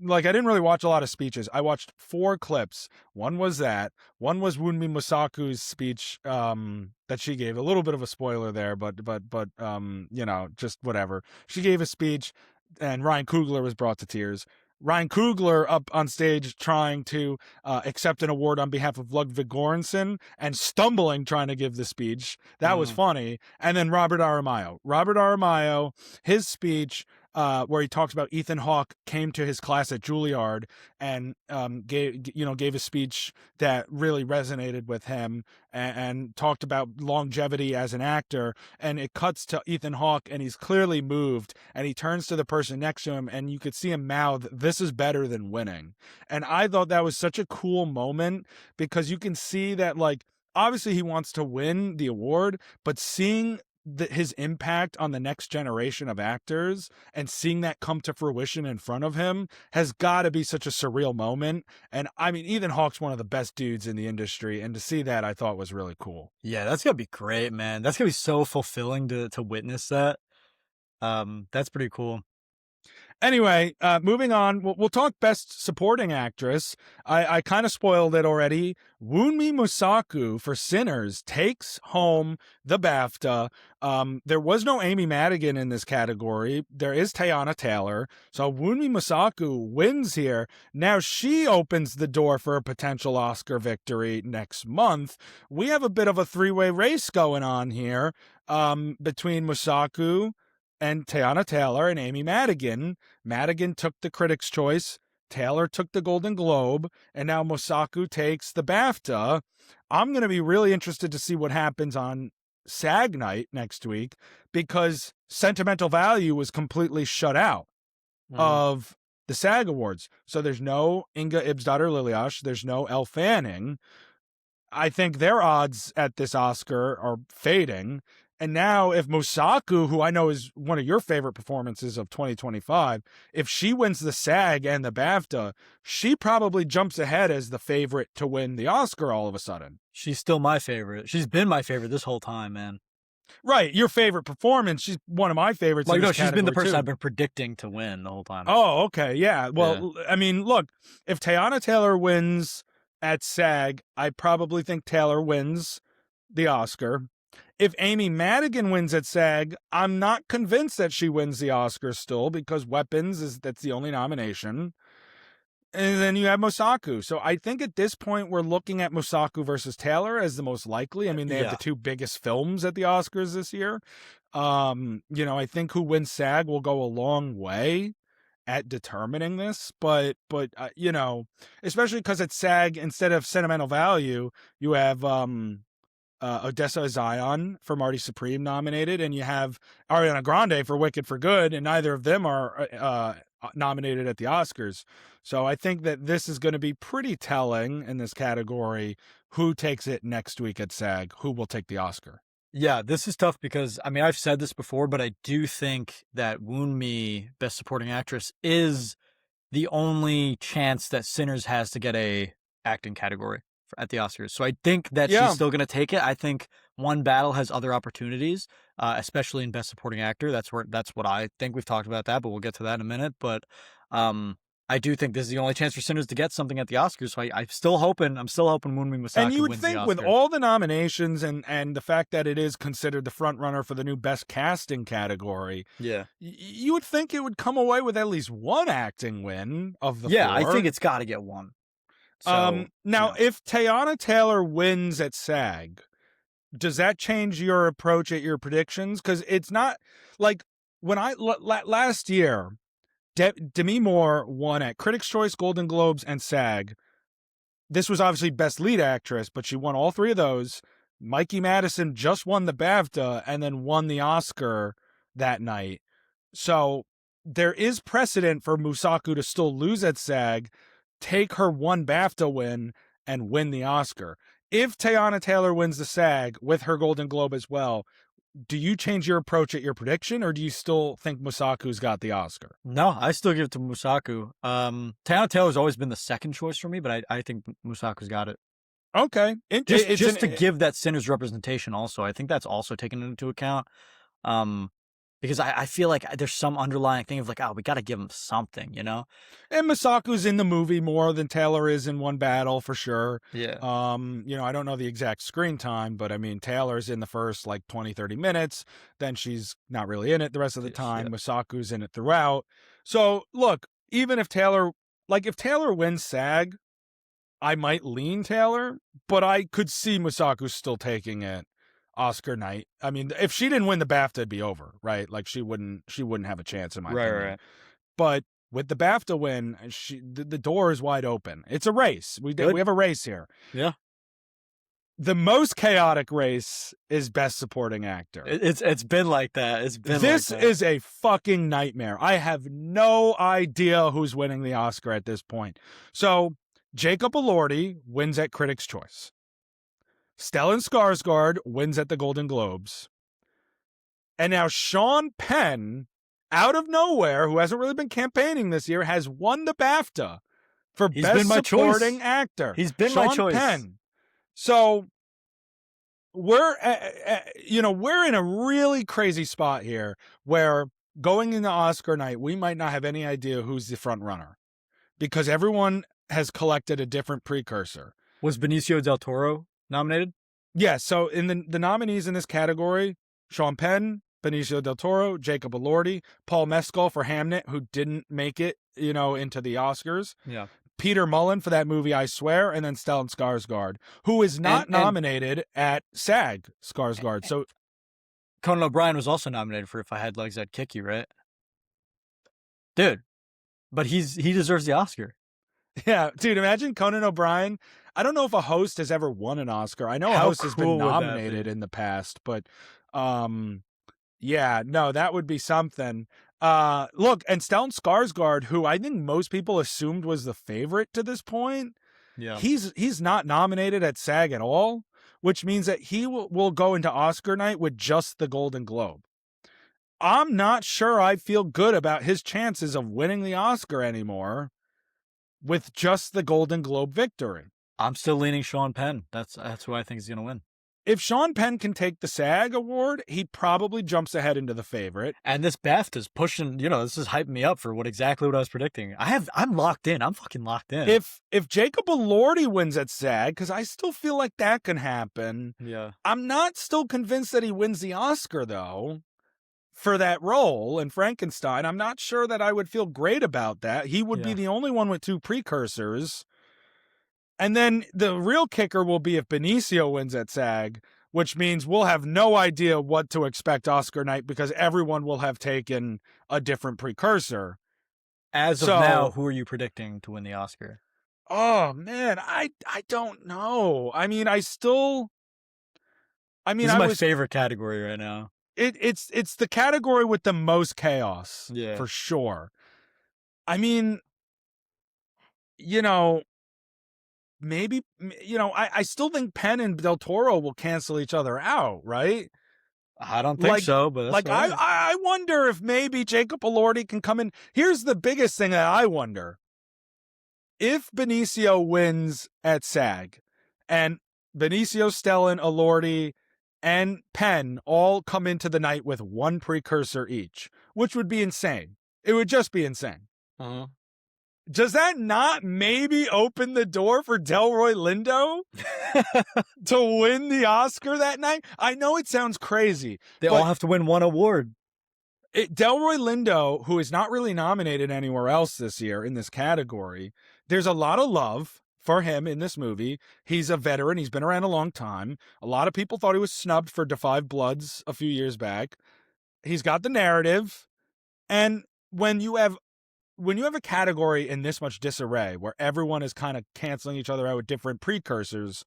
Like, I didn't really watch a lot of speeches. I watched 4 clips. One was that. One was Wunmi Mosaku's speech that she gave. A little bit of a spoiler there, but just whatever. She gave a speech, and Ryan Coogler was brought to tears. Ryan Coogler up on stage trying to accept an award on behalf of Ludwig Göransson and stumbling trying to give the speech. That was funny. And then Robert Aramayo, his speech, where he talks about Ethan Hawke came to his class at Juilliard and gave a speech that really resonated with him, and talked about longevity as an actor. And it cuts to Ethan Hawke, and he's clearly moved, and he turns to the person next to him, and you could see him mouth, "This is better than winning." And I thought that was such a cool moment, because you can see that, like, obviously he wants to win the award, but seeing his impact on the next generation of actors and seeing that come to fruition in front of him has got to be such a surreal moment. And I mean, Ethan Hawke's one of the best dudes in the industry, and to see that, I thought was really cool. Yeah, that's gonna be great, man. That's gonna be so fulfilling to witness that. That's pretty cool. Anyway, moving on, we'll talk Best Supporting Actress. I kind of spoiled it already. Wunmi Mosaku for Sinners takes home the BAFTA. There was no Amy Madigan in this category. There is Teyana Taylor. So Wunmi Mosaku wins here. Now she opens the door for a potential Oscar victory next month. We have a bit of a 3-way race going on here between Mosaku and Teyana Taylor and Amy Madigan. Madigan took the Critics' Choice, Taylor took the Golden Globe, and now Mosaku takes the BAFTA. I'm going to be really interested to see what happens on SAG night next week, because Sentimental Value was completely shut out of the SAG Awards. So there's no Inga Ibsdottir Liljash, there's no Elle Fanning. I think their odds at this Oscar are fading. And now, if Mosaku, who I know is one of your favorite performances of 2025, if she wins the SAG and the BAFTA, she probably jumps ahead as the favorite to win the Oscar all of a sudden. She's still my favorite. She's been my favorite this whole time, man. Right, your favorite performance. She's one of my favorites. Like, in no, this she's been the person too. I've been predicting to win the whole time. Oh, okay, yeah. Well, I mean, look, if Teyana Taylor wins at SAG, I probably think Taylor wins the Oscar. If Amy Madigan wins at SAG, I'm not convinced that she wins the Oscar still, because Weapons that's the only nomination. And then you have Mosaku. So I think at this point we're looking at Mosaku versus Taylor as the most likely. I mean, they have the two biggest films at the Oscars this year. I think who wins SAG will go a long way at determining this, but especially because at SAG, instead of sentimental value, you have Odessa Zion for Marty Supreme nominated, and you have Ariana Grande for Wicked for Good, and neither of them are nominated at the Oscars. So I think that this is going to be pretty telling in this category. Who takes it next week at SAG? Who will take the Oscar? Yeah, this is tough because, I mean, I've said this before, but I do think that Woonmi, Best Supporting Actress, is the only chance that Sinners has to get a acting category at the Oscars. So I think that she's still going to take it. I think One Battle has other opportunities, especially in Best Supporting Actor. That's what I think. We've talked about that, but we'll get to that in a minute. But I do think this is the only chance for Sinners to get something at the Oscars. So I'm still hoping Woonmi Mosaku And you would wins think the with Oscar. all the nominations and the fact that it is considered the front runner for the new Best Casting category, you would think it would come away with at least one acting win of the four. I think it's got to get one. So, now, if Teyana Taylor wins at SAG, does that change your approach at your predictions? Because it's not like when last year, Demi Moore won at Critics' Choice, Golden Globes, and SAG. This was obviously Best Lead Actress, but she won all three of those. Mikey Madison just won the BAFTA and then won the Oscar that night. So there is precedent for Mosaku to still lose at SAG, take her one BAFTA win, and win the Oscar. If Teyana Taylor wins the SAG with her Golden Globe as well, do you change your approach at your prediction, or do you still think Mosaku's got the Oscar? No, I still give it to Mosaku. Teyana Taylor's always been the second choice for me, but I think Mosaku's got it. Okay. Just to give that Sinners representation also. I think that's also taken into account. Because I feel like there's some underlying thing of like, we got to give him something, you know? And Mosaku's in the movie more than Taylor is in One Battle, for sure. Yeah. I don't know the exact screen time, but I mean, Taylor's in the first like 20, 30 minutes. Then she's not really in it the rest of the time. Mosaku's in it throughout. So look, even if Taylor wins SAG, I might lean Taylor, but I could see Mosaku still taking it Oscar night. I mean, if she didn't win the BAFTA, it'd be over, right? Like she wouldn't have a chance in my opinion. Right. But with the BAFTA win, the door is wide open. It's a race. We have a race here. Yeah. The most chaotic race is Best Supporting Actor. It's been like that. This is a fucking nightmare. I have no idea who's winning the Oscar at this point. So Jacob Elordi wins at Critics' Choice. Stellan Skarsgård wins at the Golden Globes. And now Sean Penn, out of nowhere, who hasn't really been campaigning this year, has won the BAFTA for Best Supporting Actor. He's been my choice. Sean Penn. So we're in a really crazy spot here where going into Oscar night, we might not have any idea who's the front runner because everyone has collected a different precursor. Was Benicio del Toro nominated? Yeah, so in the nominees in this category, Sean Penn, Benicio del Toro, Jacob Elordi, Paul Mescal for Hamnet, who didn't make it, into the Oscars. Yeah. Peter Mullen for that movie, I Swear, and then Stellan Skarsgård, who is not nominated at SAG Skarsgård. So Conan O'Brien was also nominated for If I Had Legs, I'd Kick You, right? Dude, but he deserves the Oscar. Yeah, dude, imagine Conan O'Brien. I don't know if a host has ever won an Oscar. I know a host has been nominated in the past, but that would be something. Look, and Stellan Skarsgård, who I think most people assumed was the favorite to this point, Yeah. he's not nominated at SAG at all, which means that he will go into Oscar night with just the Golden Globe. I'm not sure I feel good about his chances of winning the Oscar anymore with just the Golden Globe victory. I'm still leaning Sean Penn. That's who I think is going to win. If Sean Penn can take the SAG award, he probably jumps ahead into the favorite. And this BAFTA's pushing, this is hyping me up for exactly what I was predicting. I'm locked in. I'm fucking locked in. If Jacob Elordi wins at SAG, because I still feel like that can happen. Yeah. I'm not still convinced that he wins the Oscar, though, for that role in Frankenstein. I'm not sure that I would feel great about that. He would be the only one with 2 precursors. And then the real kicker will be if Benicio wins at SAG, which means we'll have no idea what to expect Oscar night because everyone will have taken a different precursor. As of now, who are you predicting to win the Oscar? Oh, man, I don't know. I mean, this is my favorite category right now. It's the category with the most chaos, for sure. I mean, maybe, I still think Penn and Del Toro will cancel each other out, right? I don't think so, but that's right. I wonder if maybe Jacob Elordi can come in. Here's the biggest thing that I wonder. If Benicio wins at SAG and Benicio, Stellan, Elordi, and Penn all come into the night with 1 precursor each, which would be insane. It would just be insane. Uh-huh. Does that not maybe open the door for Delroy Lindo to win the Oscar that night? I know it sounds crazy. They all have to win 1 award. Delroy Lindo, who is not really nominated anywhere else this year in this category, there's a lot of love for him in this movie. He's a veteran. He's been around a long time. A lot of people thought he was snubbed for Da 5 Bloods a few years back. He's got the narrative. And when you have a category in this much disarray where everyone is kind of canceling each other out with different precursors,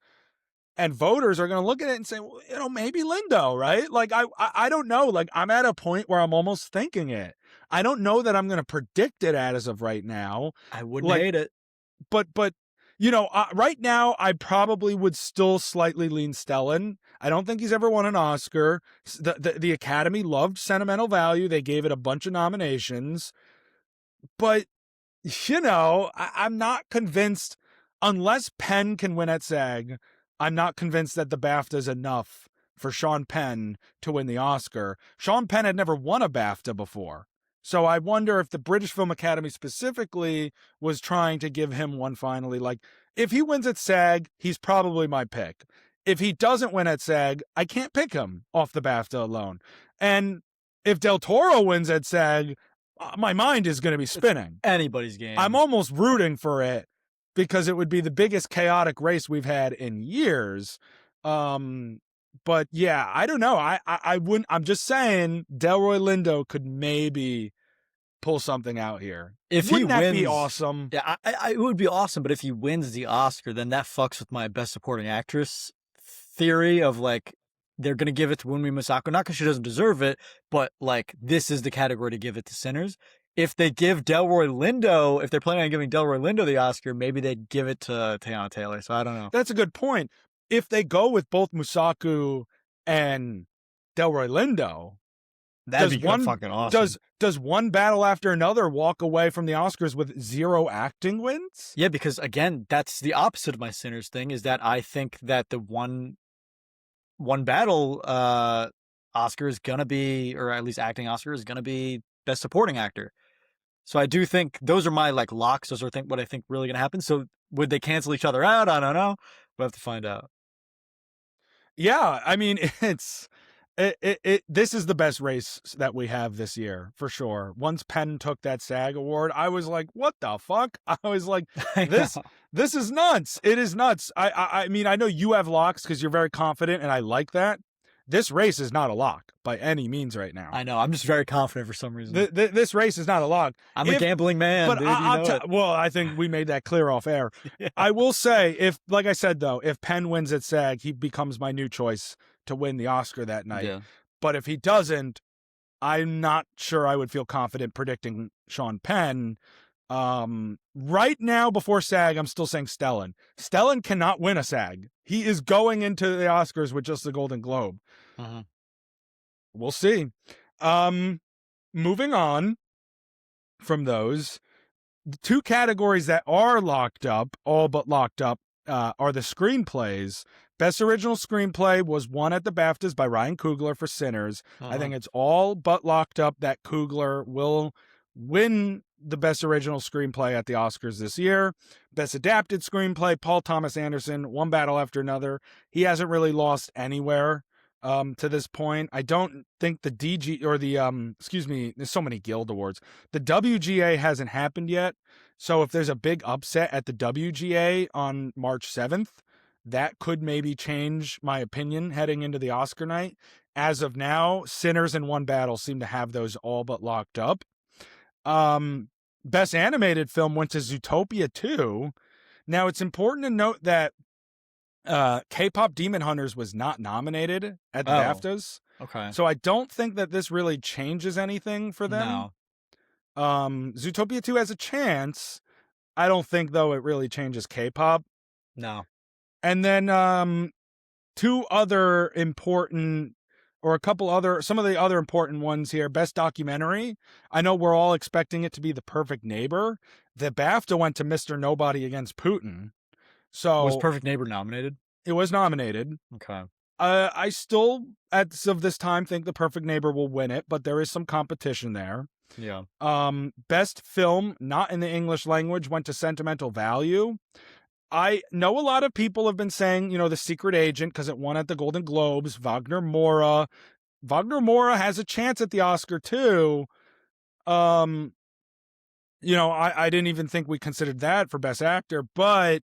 and voters are going to look at it and say, well, maybe Lindo, right? Like, I don't know. Like, I'm at a point where I'm almost thinking it. I don't know that I'm going to predict it as of right now. I wouldn't hate it. But right now, I probably would still slightly lean Stellan. I don't think he's ever won an Oscar. The Academy loved Sentimental Value. They gave it a bunch of nominations. But, I'm not convinced, unless Penn can win at SAG, I'm not convinced that the BAFTA is enough for Sean Penn to win the Oscar. Sean Penn had never won a BAFTA before. So I wonder if the British Film Academy specifically was trying to give him one finally. Like, if he wins at SAG, he's probably my pick. If he doesn't win at SAG, I can't pick him off the BAFTA alone. And if Del Toro wins at SAG, my mind is going to be spinning. It's anybody's game. I'm almost rooting for it because it would be the biggest chaotic race we've had in years. But yeah, I don't know. I wouldn't. I'm just saying Delroy Lindo could maybe pull something out here. If Wouldn't he that wins, be awesome? Yeah, it would be awesome. But if he wins the Oscar, then that fucks with my Best Supporting Actress theory of like they're gonna give it to Wunmi Masako, not because she doesn't deserve it, but like this is the category to give it to Sinners. If they give Delroy Lindo, if they're planning on giving Delroy Lindo the Oscar, maybe they'd give it to Teyana Taylor. So I don't know. That's a good point. If they go with both Musaku and Delroy Lindo, that'd be fucking awesome. Does one battle after another walk away from the Oscars with 0 acting wins? Yeah, because again, that's the opposite of my Sinners thing. Is that I think that the one battle Oscar is gonna be, or at least acting Oscar is gonna be Best Supporting Actor. So I do think those are my like locks. Those are what I think really gonna happen. So would they cancel each other out? I don't know. We'll have to find out. Yeah, I mean, this is the best race that we have this year, for sure. Once Penn took that SAG award, I was like, what the fuck? I was like, this is nuts. It is nuts. I mean, I know you have locks because you're very confident, and I like that. This race is not a lock by any means right now. I know. I'm just very confident for some reason. This race is not a lock. I'm a gambling man. But dude, well, I think we made that clear off air. Yeah. I will say, like I said, though, if Penn wins at SAG, he becomes my new choice to win the Oscar that night. Yeah. But if he doesn't, I'm not sure I would feel confident predicting Sean Penn. Right now, before SAG, I'm still saying Stellan. Stellan cannot win a SAG. He is going into the Oscars with just the Golden Globe. Uh-huh. We'll see. Moving on from those, the two categories that are locked up, all but locked up, are the screenplays. Best Original Screenplay was won at the BAFTAs by Ryan Coogler for Sinners. I think it's all but locked up that Coogler will win the Best Original Screenplay at the Oscars this year. Best Adapted Screenplay, Paul Thomas Anderson, One Battle After Another. He hasn't really lost anywhere to this point. I don't think the DG or the there's so many Guild Awards. The WGA hasn't happened yet. So if there's a big upset at the WGA on March 7th, that could maybe change my opinion heading into the Oscar night. As of now, Sinners and One Battle seem to have those all but locked up. Best Animated Film went to Zootopia 2. Now, it's important to note that K-Pop Demon Hunters was not nominated at the BAFTAs. Okay. So I don't think that this really changes anything for them. No. Zootopia 2 has a chance. I don't think, though, it really changes K-pop. No. And then two other important, or some of the other important ones here. Best Documentary. I know we're all expecting it to be The Perfect Neighbor. The BAFTA went to Mr. Nobody Against Putin. So Was Perfect Neighbor nominated? It was nominated. Okay. I still, as of this time, think The Perfect Neighbor will win it, but there is some competition there. Yeah. Best Film, not in the English language, went to Sentimental Value. I know a lot of people have been saying, The Secret Agent, because it won at the Golden Globes. Wagner Moura has a chance at the Oscar, too. I didn't even think we considered that for Best Actor, but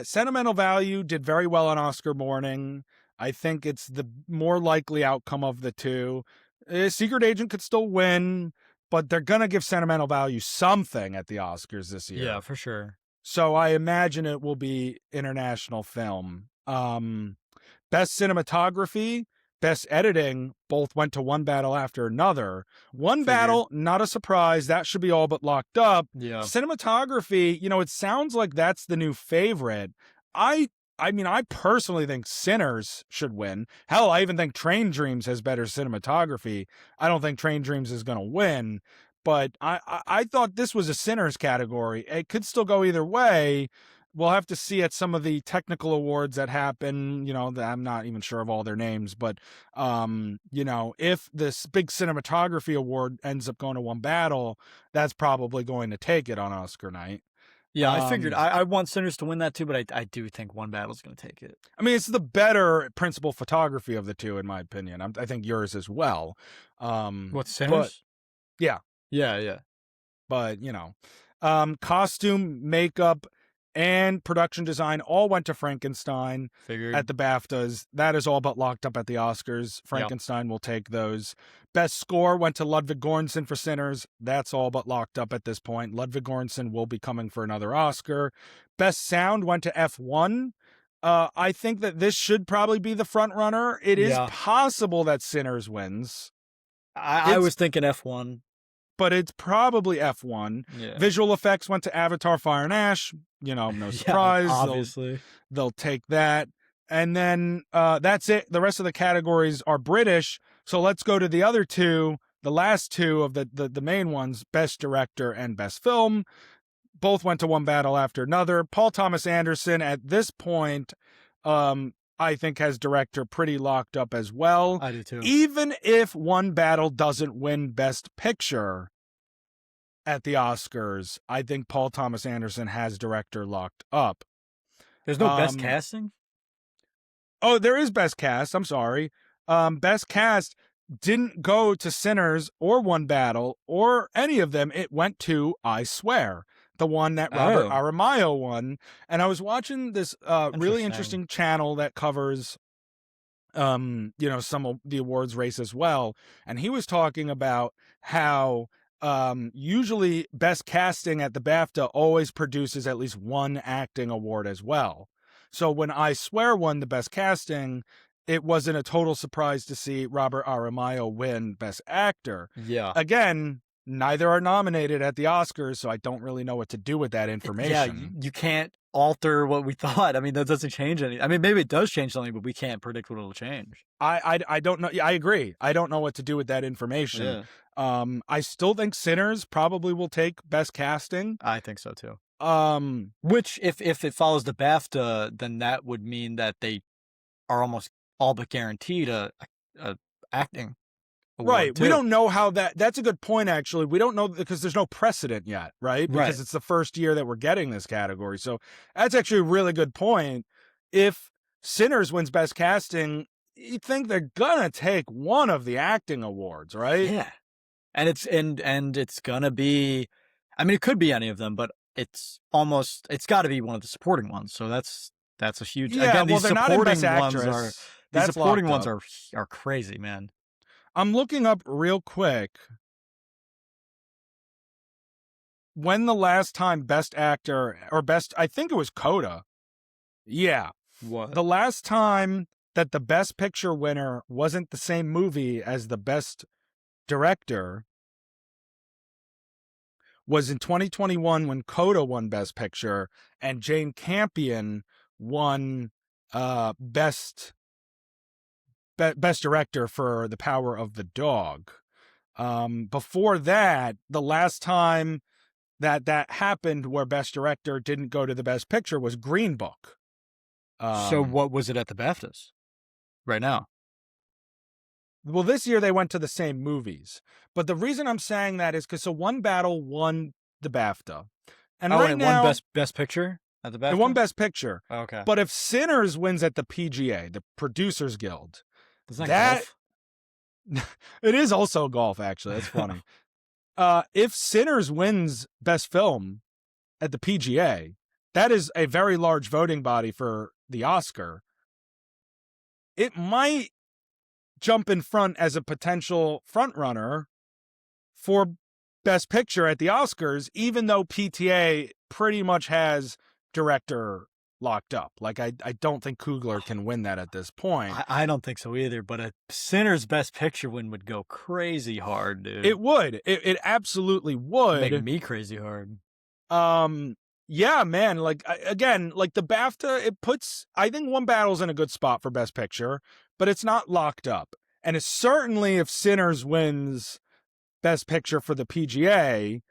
Sentimental Value did very well on Oscar morning. I think it's the more likely outcome of the two. Secret Agent could still win, but they're going to give Sentimental Value something at the Oscars this year. Yeah, for sure. So I imagine it will be international film. Best Cinematography, Best Editing, both went to One Battle After Another. One Battle, not a surprise. That should be all but locked up. Yeah. Cinematography, it sounds like that's the new favorite. I personally think Sinners should win. Hell, I even think Train Dreams has better cinematography. I don't think Train Dreams is going to win, but I thought this was a Sinners category. It could still go either way. We'll have to see at some of the technical awards that happen, I'm not even sure of all their names, but, if this big cinematography award ends up going to One Battle, that's probably going to take it on Oscar night. Yeah, I figured I want Sinners to win that too, but I do think One Battle's going to take it. I mean, it's the better principal photography of the two, in my opinion. I think yours as well. What's Sinners? Yeah. Yeah. But, costume, makeup, and production design all went to Frankenstein at the BAFTAs. That is all but locked up at the Oscars. Frankenstein will take those. Best score went to Ludwig Göransson for Sinners. That's all but locked up at this point. Ludwig Göransson will be coming for another Oscar. Best sound went to F1. I think that this should probably be the front runner. It is possible that Sinners wins. I was thinking F1. But it's probably F1. Yeah. Visual effects went to Avatar, Fire and Ash. No surprise. Obviously. They'll take that. And then that's it. The rest of the categories are British. So let's go to the other two, the last two of the main ones, Best Director and Best Film. Both went to One Battle After Another. Paul Thomas Anderson, at this point, I think has director pretty locked up as well. I do too. Even if One Battle doesn't win Best Picture at the Oscars, I think Paul Thomas Anderson has director locked up. There's no Best Casting? Oh, there is Best Cast. I'm sorry. Best Cast didn't go to Sinners or One Battle or any of them. It went to I Swear, the one that Robert Aramayo won. And I was watching this really interesting channel that covers, some of the awards race as well. And he was talking about how usually Best Casting at the BAFTA always produces at least one acting award as well. So when I Swear won the Best Casting, it wasn't a total surprise to see Robert Aramayo win Best Actor. Yeah. Again, neither are nominated at the Oscars, so I don't really know what to do with that Yeah, information. you can't alter what we thought. I mean, that doesn't change anything. I mean, maybe it does change something, but we can't predict what it'll change. I don't know. I agree. I don't know what to do with that information. I still think Sinners probably will take Best Casting. I think so too. Um, Which, if it follows the BAFTA, then that would mean that they are almost all but guaranteed a acting award right. too. We don't know how that's a good point, actually. We don't know because there's no precedent yet, right? Because Right. it's the first year that we're getting this category. So that's actually a really good point. If Sinners wins Best Casting, you think they're gonna take one of the acting awards, right? Yeah, and it's gonna be. I mean, it could be any of them, but it's got to be one of the supporting ones. So that's a huge. Yeah, Again, well, these they're not in supporting Best ones Actress. are. These That's supporting locked ones up. are crazy, man. I'm looking up real quick when the last time Best Actor or Best, I think it was Coda. Yeah. What? The last time that the Best Picture winner wasn't the same movie as the Best Director was in 2021 when Coda won Best Picture and Jane Campion won Best Director for The Power of the Dog. Before that, the last time that happened where Best Director didn't go to the Best Picture was Green Book. So what was it at the BAFTAs right now? Well, this year they went to the same movies. But the reason I'm saying that is because One Battle won the BAFTA. And right it now, won Best Picture at the BAFTA? It won Best Picture. Okay. But if Sinners wins at the PGA, the Producers Guild, Isn't that golf? It is also golf, actually. That's funny. If Sinners wins Best Film at the PGA, that is a very large voting body for the Oscar. It might jump in front as a potential frontrunner for Best Picture at the Oscars, even though PTA pretty much has director locked up. Like, I don't think Coogler can win that at this point. I don't think so either, but a Sinners Best Picture win would go crazy hard, dude. It would. It absolutely would. Make me crazy hard. Yeah, man. Like, again, like the BAFTA, it puts, I think One Battle's in a good spot for Best Picture, but it's not locked up. And it's certainly if Sinners wins Best Picture for the PGA,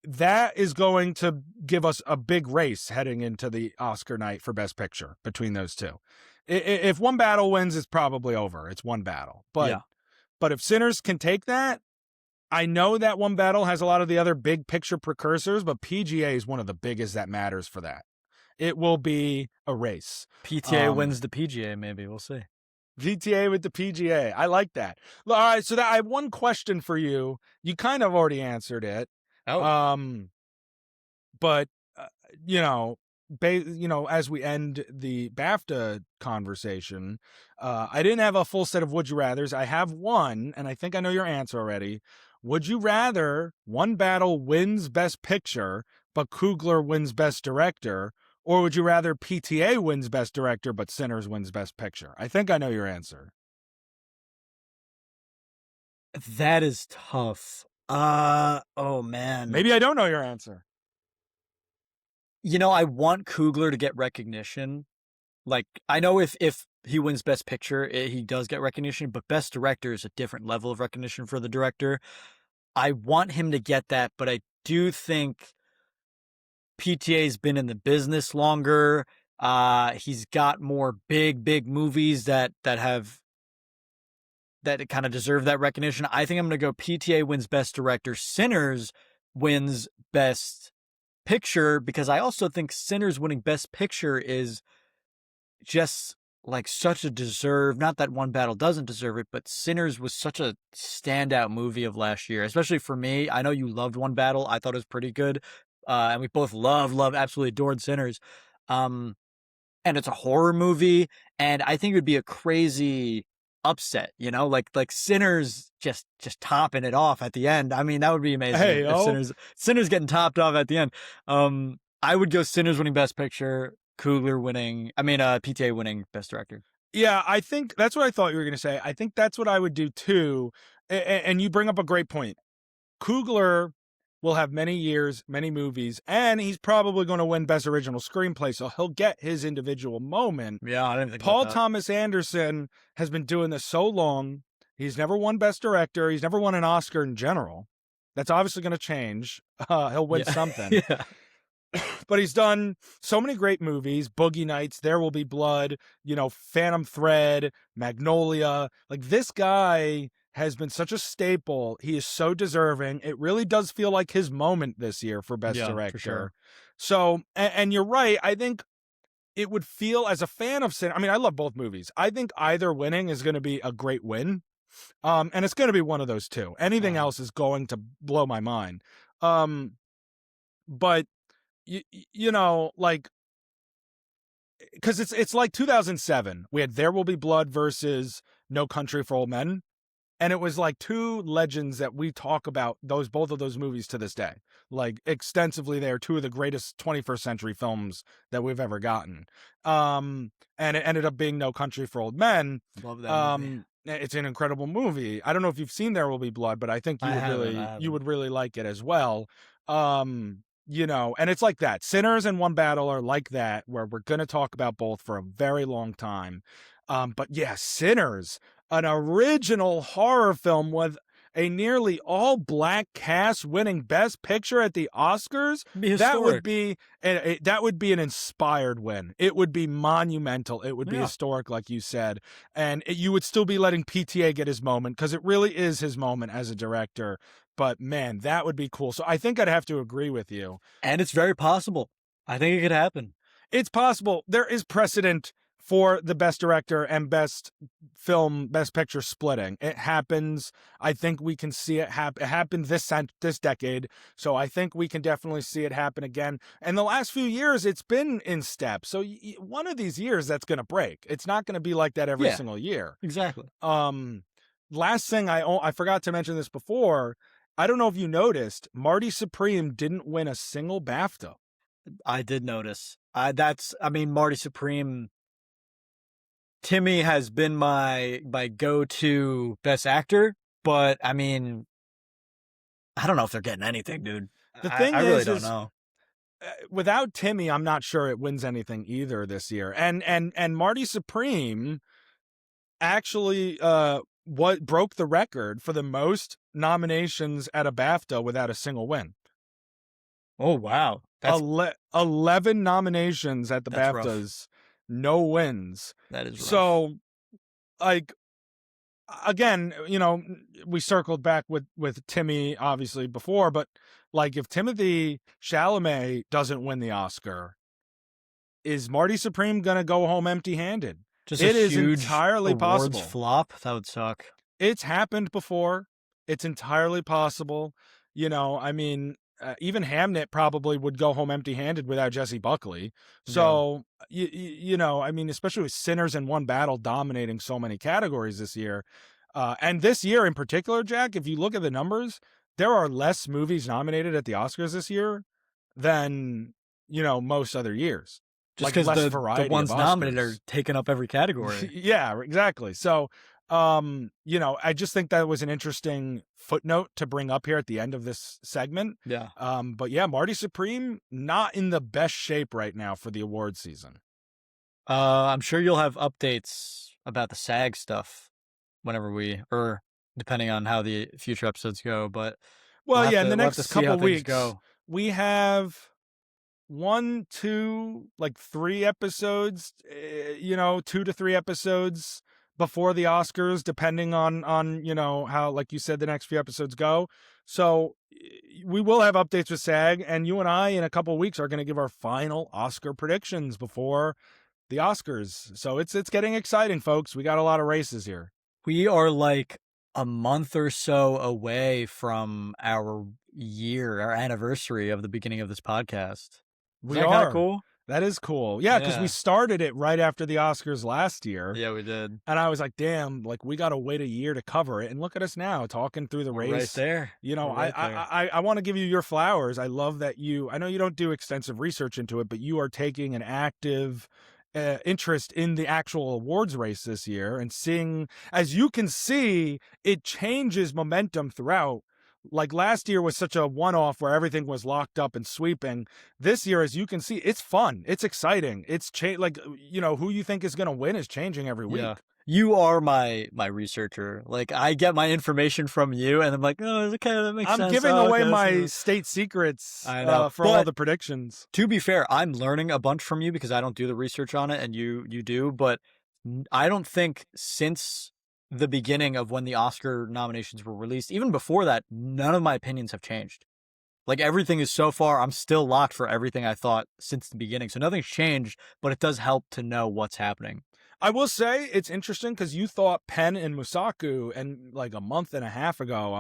that is going to give us a big race heading into the Oscar night for Best Picture between those two. If One Battle wins, it's probably over. It's One Battle. But if Sinners can take that, I know that One Battle has a lot of the other big picture precursors, but PGA is one of the biggest that matters for that. It will be a race. PTA wins the PGA, maybe. We'll see. PTA with the PGA. I like that. All right, so I have one question for you. You kind of already answered it. Oh. But as we end the BAFTA conversation, I didn't have a full set of would you rathers. I have one, and I think I know your answer already. Would you rather One Battle wins Best Picture, but Coogler wins Best Director, or would you rather PTA wins Best Director, but Sinners wins Best Picture? I think I know your answer. That is tough. Oh man. Maybe I don't know your answer. You know, I want Coogler to get recognition. Like, I know if he wins Best Picture, he does get recognition, but Best Director is a different level of recognition for the director. I want him to get that, but I do think PTA's been in the business longer. He's got more big movies that kind of deserve that recognition. I think I'm going to go PTA wins Best Director, Sinners wins Best Picture, because I also think Sinners winning Best Picture is just like such a deserve, not that One Battle doesn't deserve it, but Sinners was such a standout movie of last year, especially for me. I know you loved One Battle. I thought it was pretty good. And we both absolutely adored Sinners. And it's a horror movie, and I think it would be a crazy upset, like Sinners just topping it off at the end. I mean, that would be amazing. If Sinners getting topped off at the end. I would go Sinners winning Best Picture, Coogler winning. I mean, PTA winning Best Director. Yeah, I think that's what I thought you were going to say. I think that's what I would do too. And you bring up a great point. Coogler will have many years, many movies, and he's probably going to win Best Original Screenplay, so he'll get his individual moment. Yeah, I didn't think Paul about that. Thomas Anderson has been doing this so long. He's never won Best Director. He's never won an Oscar in general. That's obviously going to change. He'll win something. Yeah. But he's done so many great movies: Boogie Nights, There Will Be Blood, Phantom Thread, Magnolia. Like, this guy has been such a staple. He is so deserving. It really does feel like his moment this year for Best Director. For sure. So, and you're right. I think it would feel, as a fan of I mean, I love both movies. I think either winning is going to be a great win. And it's going to be one of those two. Anything else is going to blow my mind. But like, because it's like 2007. We had There Will Be Blood versus No Country for Old Men. And it was like two legends that we talk about both of those movies to this day. Like, extensively, they are two of the greatest 21st century films that we've ever gotten. And it ended up being No Country for Old Men. Love that movie. It's an incredible movie. I don't know if you've seen There Will Be Blood, but I think you would really like it as well. And it's like that. Sinners and One Battle are like that, where we're going to talk about both for a very long time. But yeah, Sinners, an original horror film with a nearly all black cast winning Best Picture at the Oscars. That would be an inspired win. It would be monumental. It would be historic, like you said. And you would still be letting PTA get his moment, because it really is his moment as a director. But man, that would be cool. So I think I'd have to agree with you. And it's very possible. I think it could happen. It's possible. There is precedent for the Best Director and Best Film, Best Picture splitting. It happens. I think we can see it happen. It happened this decade, so I think we can definitely see it happen again. And the last few years, it's been in steps. So one of these years, that's going to break. It's not going to be like that every single year. Exactly. Last thing, I forgot to mention this before. I don't know if you noticed, Marty Supreme didn't win a single BAFTA. I did notice. Marty Supreme. Timmy has been my go-to Best Actor, but I mean, I don't know if they're getting anything, dude. The thing I really don't know. Without Timmy, I'm not sure it wins anything either this year. And Marty Supreme actually what broke the record for the most nominations at a BAFTA without a single win. Oh wow, that's 11 nominations at the BAFTAs. Rough. No wins. That is rough. So, like, again, we circled back with Timmy obviously before, but like, if Timothée Chalamet doesn't win the Oscar, is Marty Supreme gonna go home empty-handed? Just it a is huge entirely possible. Flop. That would suck. It's happened before. It's entirely possible. I mean, even Hamnet probably would go home empty-handed without Jesse Buckley. So, I mean, especially with Sinners and One Battle dominating so many categories this year. And this year in particular, Jack, if you look at the numbers, there are less movies nominated at the Oscars this year than, most other years. Just because the ones nominated are taking up every category. Yeah, exactly. So, I just think that was an interesting footnote to bring up here at the end of this segment. Yeah. But yeah, Marty Supreme, not in the best shape right now for the award season. I'm sure you'll have updates about the SAG stuff whenever depending on how the future episodes go. But in the next couple of weeks, we have 1, 2, like 3 episodes, 2 to 3 episodes before the Oscars, depending on how, like you said, the next few episodes go. So we will have updates with SAG, and you and I in a couple of weeks are going to give our final Oscar predictions before the Oscars. So it's getting exciting, folks. We got a lot of races here. We are like a month or so away from our anniversary of the beginning of this podcast. We are. Cool? That is cool. Yeah, because we Yeah. started it right after the Oscars last year. Yeah, we did. And I was like, damn, like we got to wait a year to cover it. And look at us now talking through the We're right race. there. You know, We're right there. I want to give you your flowers. I love that I know you don't do extensive research into it, but you are taking an active interest in the actual awards race this year and seeing, as you can see, it changes momentum throughout. Like last year was such a one-off where everything was locked up and sweeping. This year, as you can see, it's fun. It's exciting. It's like, you know, who you think is going to win is changing every week. Yeah. You are my researcher. Like, I get my information from you, and I'm like, oh, okay, that makes sense. I'm giving Oh, away okay, my state secrets I know. for all But the predictions. to be fair, I'm learning a bunch from you because I don't do the research on it, and you do. But I don't think since the beginning of when the Oscar nominations were released, even before that, none of my opinions have changed. Like, everything is so far, I'm still locked for everything I thought since the beginning. So nothing's changed, but it does help to know what's happening. I will say it's interesting because you thought Penn and Musaku, and like a month and a half ago,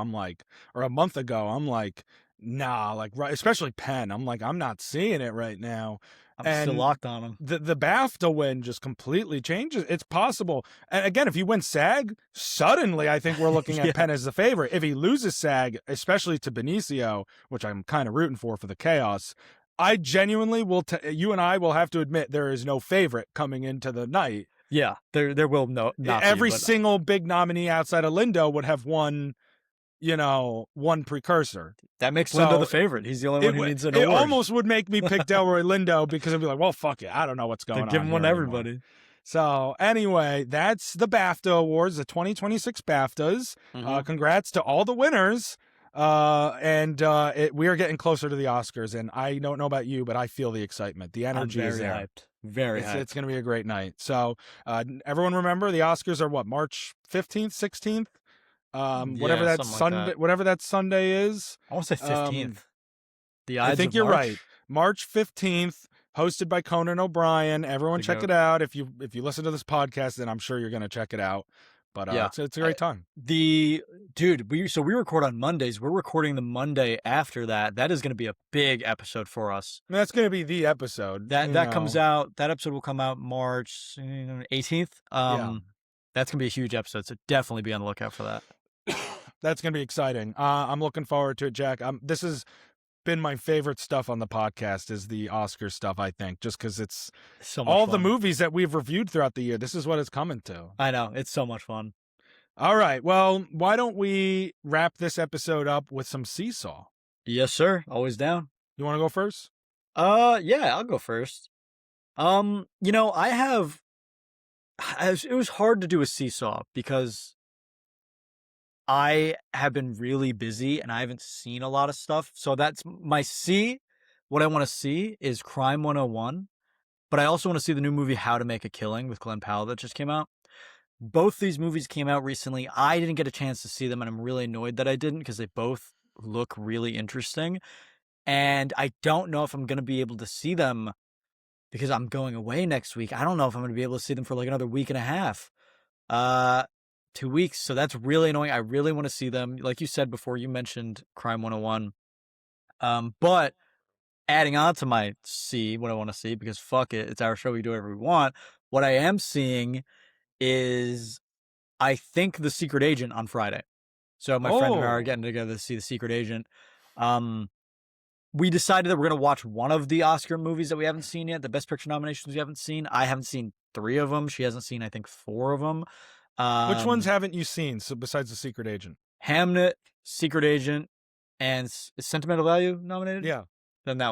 or a month ago, I'm like, nah, like, right, especially Penn. I'm like, I'm not seeing it right now. I'm still locked on them. The BAFTA win just completely changes. It's possible. And again, if he wins SAG, suddenly I think we're looking at Yeah. Penn as the favorite. If he loses SAG, especially to Benicio, which I'm kind of rooting for the chaos, I genuinely will. You and I will have to admit there is no favorite coming into the night. Yeah, there will not Every be, but single big nominee outside of Lindo would have one precursor. that makes So Lindo the favorite. He's the only one who needs an it award. almost would make me pick Delroy Lindo because I'd be like, well, fuck it. I don't know what's going on. Give him one to everybody. So anyway, that's the BAFTA Awards, the 2026 BAFTAs. Congrats to all the winners. We are getting closer to the Oscars, and I don't know about you, but I feel the excitement. The energy is there. Hyped. Very hyped. It's going to be a great night. So everyone remember the Oscars are what, March 15th, 16th? Whatever that Sunday, like that. whatever that Sunday is. I want to say 15th. I think you're right. March 15th, hosted by Conan O'Brien. Everyone check it out. If you listen to this podcast, then I'm sure you're going to check it out. But it's a great time. We record on Mondays. We're recording the Monday after that. That is going to be a big episode for us. I mean, that's going to be the episode. That comes out. That episode will come out March 18th. That's going to be a huge episode. So definitely be on the lookout for that. That's going to be exciting. I'm looking forward to it, Jack. This has been my favorite stuff on the podcast is the Oscar stuff, I think, just because it's so much all fun. The movies that we've reviewed throughout the year. This is what it's coming to. I know. It's so much fun. All right. Well, why don't we wrap this episode up with some Seesaw? Yes, sir. Always down. You want to go first? Yeah, I'll go first. It was hard to do a Seesaw because I have been really busy and I haven't seen a lot of stuff. So that's my C. What I want to see is Crime 101, but I also want to see the new movie How to Make a Killing with Glenn Powell that just came out. Both these movies came out recently. I didn't get a chance to see them, and I'm really annoyed that I didn't because they both look really interesting. And I don't know if I'm going to be able to see them because I'm going away next week. I don't know if I'm going to be able to see them for like another week and a half. 2 weeks. So that's really annoying. I really want to see them. Like you said before, you mentioned Crime 101. But adding on to my C, what I want to see, because fuck it, it's our show, we do whatever we want. What I am seeing is, I think, The Secret Agent on Friday. So my friend and I are getting together to see The Secret Agent. We decided that we're going to watch one of the Oscar movies that we haven't seen yet, the Best Picture nominations we haven't seen. I haven't seen 3 of them. She hasn't seen, I think, 4 of them. Which ones haven't you seen? So besides The Secret Agent, Hamnet, Secret Agent, and is Sentimental Value nominated? Yeah. Then that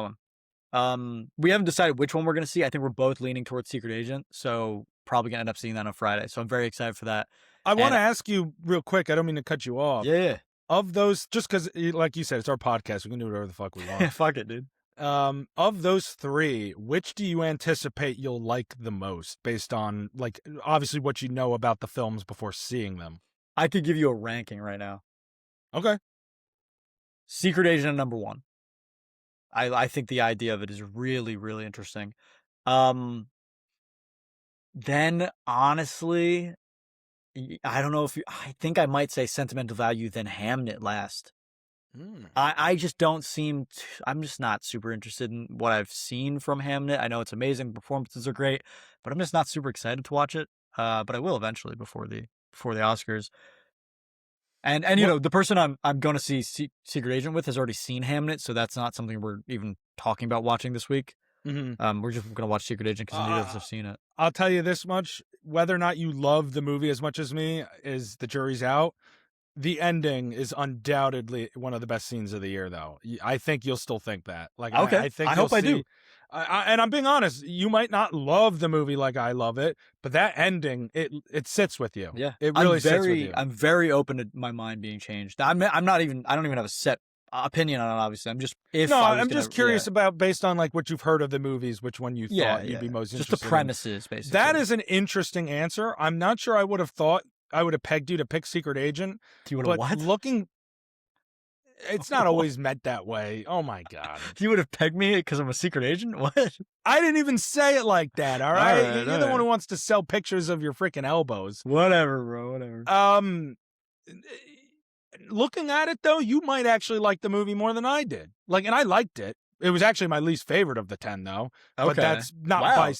one. We haven't decided which one we're going to see. I think we're both leaning towards Secret Agent, so probably going to end up seeing that on Friday. So I'm very excited for that. I want to ask you real quick. I don't mean to cut you off. Yeah. Of those, just because, like you said, it's our podcast. We can do whatever the fuck we want. Fuck it, dude. Of those 3, which do you anticipate you'll like the most based on, like, obviously what you know about the films before seeing them? I could give you a ranking right now. Okay. Secret Agent number 1. I think the idea of it is really, really interesting. Then, honestly, I don't know I think I might say Sentimental Value, then Hamnet last. I just don't seem. I'm just not super interested in what I've seen from Hamnet. I know it's amazing, performances are great, but I'm just not super excited to watch it. But I will eventually before the Oscars. And What? the person I'm going to see Secret Agent with has already seen Hamnet, so that's not something we're even talking about watching this week. We're just going to watch Secret Agent because neither of us have seen it. I'll tell you this much: whether or not you love the movie as much as me, is the jury's out. The ending is undoubtedly one of the best scenes of the year, though. I think you'll still think that. Like, Okay, I think I you'll hope I do. see. And I'm being honest. You might not love the movie like I love it, but that ending, it sits with you. Yeah, It really sits with you. I'm very open to my mind being changed. I'm not even. I don't even have a set opinion on it. Obviously, I'm just I'm just curious about, based on like what you've heard of the movies, which one you thought you'd be most interested just the premises, in. basically. That is an interesting answer. I'm not sure I would have thought I would have pegged you to pick Secret Agent. You would have what? Looking, it's not always meant that way. Oh my God. You would have pegged me because I'm a secret agent? What? I didn't even say it like that, all right? All right, You're the one who wants to sell pictures of your freaking elbows. Whatever, bro, whatever. Looking at it, though, you might actually like the movie more than I did. Like, and I liked it. It was actually my least favorite of the 10, though. Okay. But that's not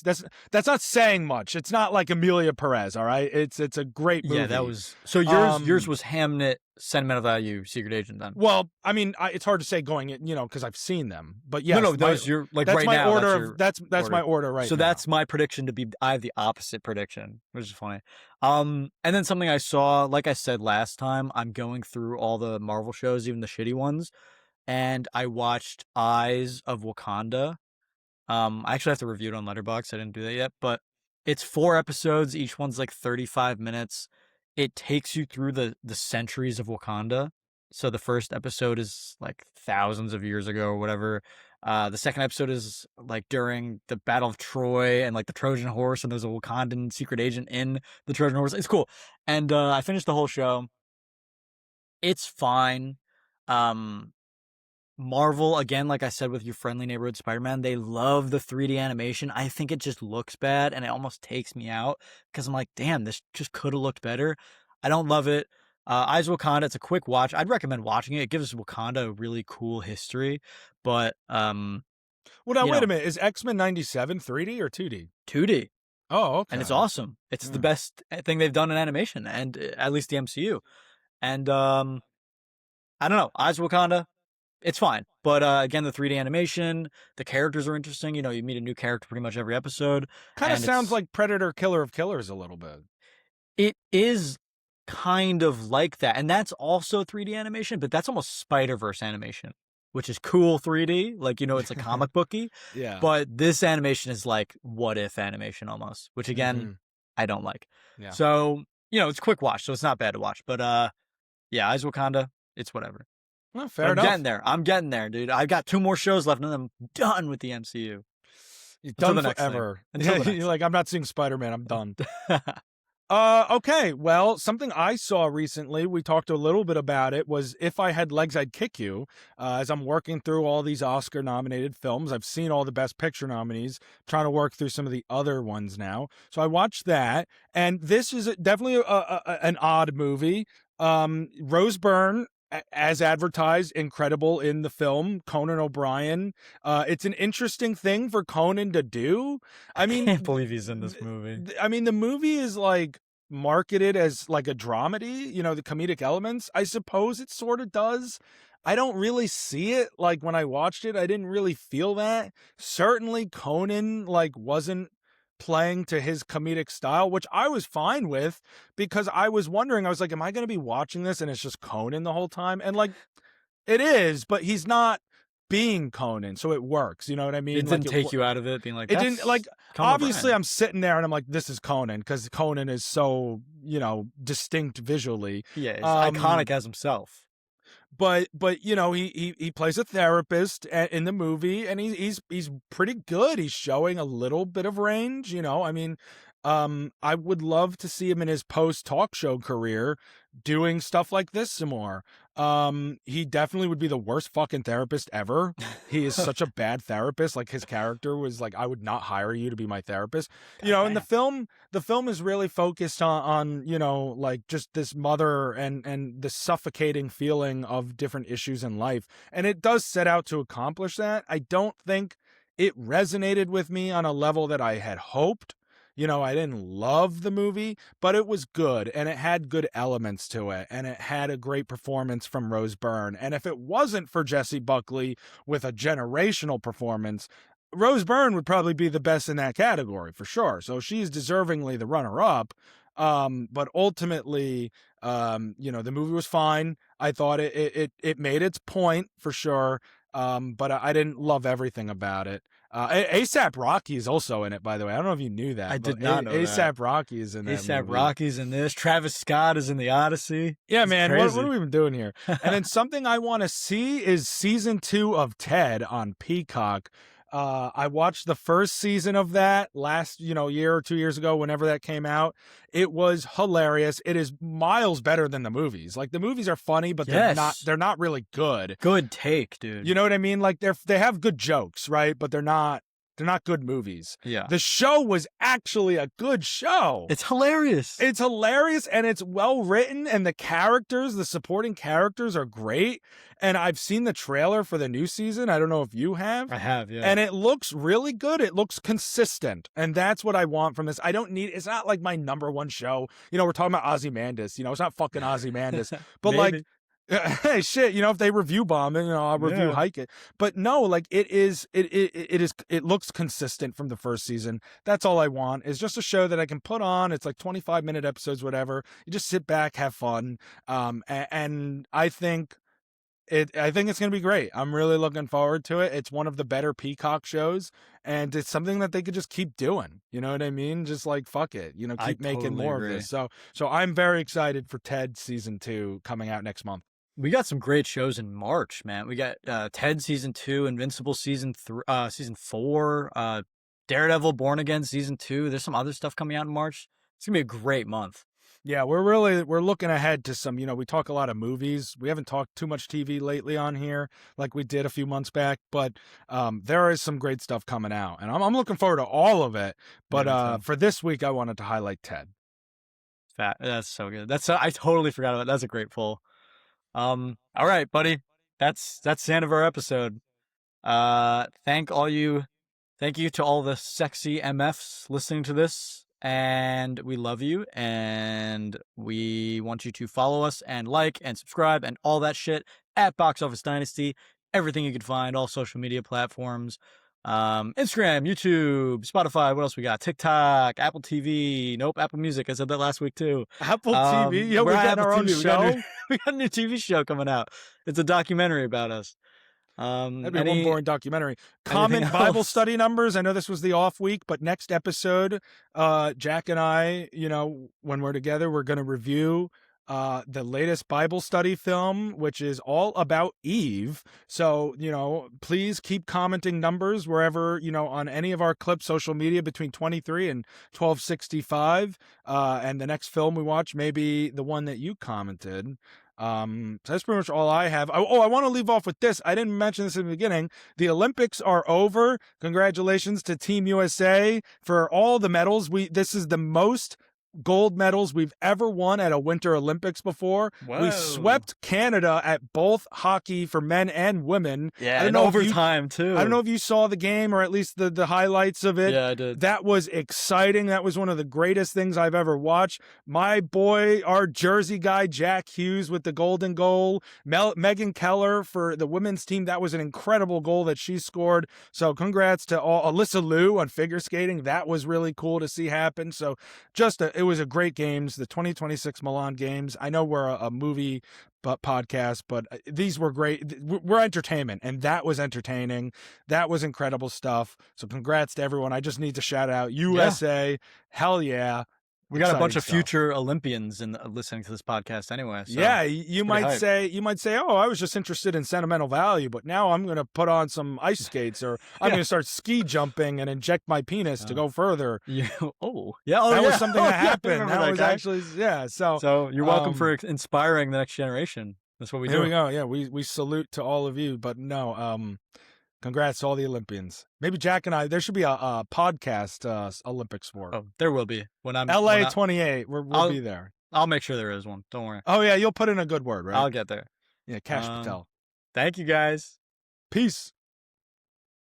that's not saying much. It's not like Amelia Perez, all right? It's a great movie. Yeah, that was... So yours was Hamnet, Sentimental Value, Secret Agent, then? Well, I mean, it's hard to say going, because I've seen them. But yes. No, those you're... Like, that's right my now, order. That's my order right now. So that's my prediction to be... I have the opposite prediction, which is funny. And then something I saw, like I said last time, I'm going through all the Marvel shows, even the shitty ones. And I watched Eyes of Wakanda. I actually have to review it on Letterboxd. I didn't do that yet, but it's 4 episodes. Each one's like 35 minutes. It takes you through the centuries of Wakanda. So the first episode is like thousands of years ago or whatever. The second episode is like during the Battle of Troy and like the Trojan Horse, and there's a Wakandan secret agent in the Trojan Horse. It's cool. And I finished the whole show. It's fine. Marvel, again, like I said with your friendly neighborhood Spider-Man, they love the 3D animation. I think it just looks bad, and it almost takes me out because I'm like, damn, this just could have looked better. I don't love it. Eyes of Wakanda, it's a quick watch. I'd recommend watching it. It gives Wakanda a really cool history, but... Well, now, wait a minute. Is X-Men 97 3D or 2D? 2D. Oh, okay. And it's awesome. It's the best thing they've done in animation, and at least the MCU. And, I don't know. Eyes of Wakanda, it's fine. But again, the 3D animation, the characters are interesting. You meet a new character pretty much every episode. Kind of sounds like Predator Killer of Killers a little bit. It is kind of like that. And that's also 3D animation, but that's almost Spider-Verse animation, which is cool 3D. Like, it's like comic booky. Yeah. But this animation is like what if animation almost, which again, I don't like. Yeah. So, it's a quick watch, so it's not bad to watch. But yeah, Eyes of Wakanda, it's whatever. Well, fair enough. I'm getting there, dude. I've got 2 more shows left, and then I'm done with the MCU. You're done forever. You're like, I'm not seeing Spider-Man. I'm done. Okay. Well, something I saw recently, we talked a little bit about it, was If I Had Legs, I'd Kick You. As I'm working through all these Oscar-nominated films, I've seen all the Best Picture nominees, trying to work through some of the other ones now. So I watched that, and this is definitely an odd movie. Rose Byrne, as advertised, incredible in the film. Conan O'Brien. It's an interesting thing for Conan to do. I mean, I can't believe he's in this movie. I mean, the movie is like marketed as like a dramedy, the comedic elements. I suppose it sort of does. I don't really see it. Like when I watched it, I didn't really feel that. Certainly Conan wasn't playing to his comedic style, which I was fine with, because I was wondering, I was like, am I going to be watching this and it's just Conan the whole time? And it is, but he's not being Conan, so it works. You know what I mean? It didn't take you out of it being like, it didn't, obviously I'm sitting there and I'm like, this is Conan, because Conan is so, distinct visually. Yeah, it's iconic as himself. But he plays a therapist in the movie, and he's pretty good. He's showing a little bit of range, I mean, I would love to see him in his post talk show career doing stuff like this some more. He definitely would be the worst fucking therapist ever. He is such a bad therapist. Like, his character was like, I would not hire you to be my therapist. You know, in the film is really focused on, you know, like just this mother and the suffocating feeling of different issues in life. And it does set out to accomplish that. I don't think it resonated with me on a level that I had hoped. You know, I didn't love the movie, but it was good, and it had good elements to it, and it had a great performance from Rose Byrne. And if it wasn't for Jessie Buckley with a generational performance, Rose Byrne would probably be the best in that category for sure. So she's deservingly the runner-up. But ultimately, you know, the movie was fine. I thought it made its point for sure. But I didn't love everything about it. ASAP Rocky is also in it, by the way. I don't know if you knew that. I did not know that. ASAP Rocky is in that ASAP movie. Rocky's in this. Travis Scott is in The Odyssey. Yeah, It's man. crazy. What are we even doing here? And then something I want to see is season 2 of Ted on Peacock. I watched the first season of that last, you know, year or 2 years ago, whenever that came out. It was hilarious. It is miles better than the movies. Like, the movies are funny, but they're not really good. Good take, dude. You know what I mean? Like, they have good jokes, right? But they're not good movies. Yeah. The show was actually a good show. It's hilarious. It's hilarious, and it's well written, and the supporting characters are great. And I've seen the trailer for the new season. I don't know if you have. I have, yeah. And it looks really good. It looks consistent. And that's what I want from this. It's not like my number one show. You know, we're talking about Ozyspamdias. You know, it's not fucking Ozyspamdias. But Maybe. hey, shit, you know, if they review bomb, you know, I'll review Hike It. But no, like, it looks consistent from the first season. That's all I want, is just a show that I can put on. It's like 25-minute episodes, whatever. You just sit back, have fun. And I think it's going to be great. I'm really looking forward to it. It's one of the better Peacock shows, and it's something that they could just keep doing. You know what I mean? Just like, fuck it, you know, keep making more of this. So I'm very excited for Ted season 2 coming out next month. We got some great shows in March, man. We got Ted season 2, Invincible season 4, Daredevil Born Again season 2. There's some other stuff coming out in March. It's gonna be a great month. Yeah, we're looking ahead to some, you know, we talk a lot of movies. We haven't talked too much TV lately on here like we did a few months back, but there is some great stuff coming out, and I'm looking forward to all of it. But for this week, I wanted to highlight Ted. That's so good. I totally forgot about that. That's a great pull. All right, buddy. That's the end of our episode. Thank you to all the sexy MFs listening to this, and we love you, and we want you to follow us and like and subscribe and all that shit at Box Office Dynasty. Everything you can find, all social media platforms. Instagram, YouTube, Spotify, what else we got? TikTok, Apple TV, Apple Music. I said that last week too. Apple TV? Yo, we got our own show? We got a new TV show coming out. It's a documentary about us. That'd be one boring documentary. Common Bible study numbers. I know this was the off week, but next episode, Jack and I, you know, when we're together, we're going to review the latest Bible study film, which is all about Eve. So, you know, please keep commenting numbers wherever, you know, on any of our clips, social media between 23 and 1265. And the next film we watch may be the one that you commented. So that's pretty much all I have. I want to leave off with this. I didn't mention this in the beginning. The Olympics are over. Congratulations to Team USA for all the medals. This is the most gold medals we've ever won at a Winter Olympics before. Whoa. We swept Canada at both hockey for men and women. Yeah, and overtime too. I don't know if you saw the game or at least the highlights of it. Yeah, I did. That was exciting. That was one of the greatest things I've ever watched. My boy, our Jersey guy, Jack Hughes with the golden goal. Megan Keller for the women's team. That was an incredible goal that she scored. So congrats to all. Alyssa Liu on figure skating. That was really cool to see happen. So it was a great games, the 2026 Milan Games. I know we're a movie podcast, but these were great. We're entertainment, and that was entertaining. That was incredible stuff. So congrats to everyone. I just need to shout out USA. Yeah. Hell yeah. We got a bunch of future Olympians listening to this podcast anyway. So yeah, you might say, oh, I was just interested in sentimental value, but now I'm going to put on some ice skates, or I'm going to start ski jumping and inject my penis to go further. Yeah. That was something that happened. That was actually, yeah. So you're welcome for inspiring the next generation. That's what we Here do. we go. Yeah, we salute to all of you, but no, congrats to all the Olympians. Maybe Jack and I. There should be a podcast Olympic sport. Oh, there will be when I'm LA 28. We'll I'll- be there. I'll make sure there is one. Don't worry. Oh yeah, you'll put in a good word, right? I'll get there. Yeah, Cash Patel. Thank you guys. Peace.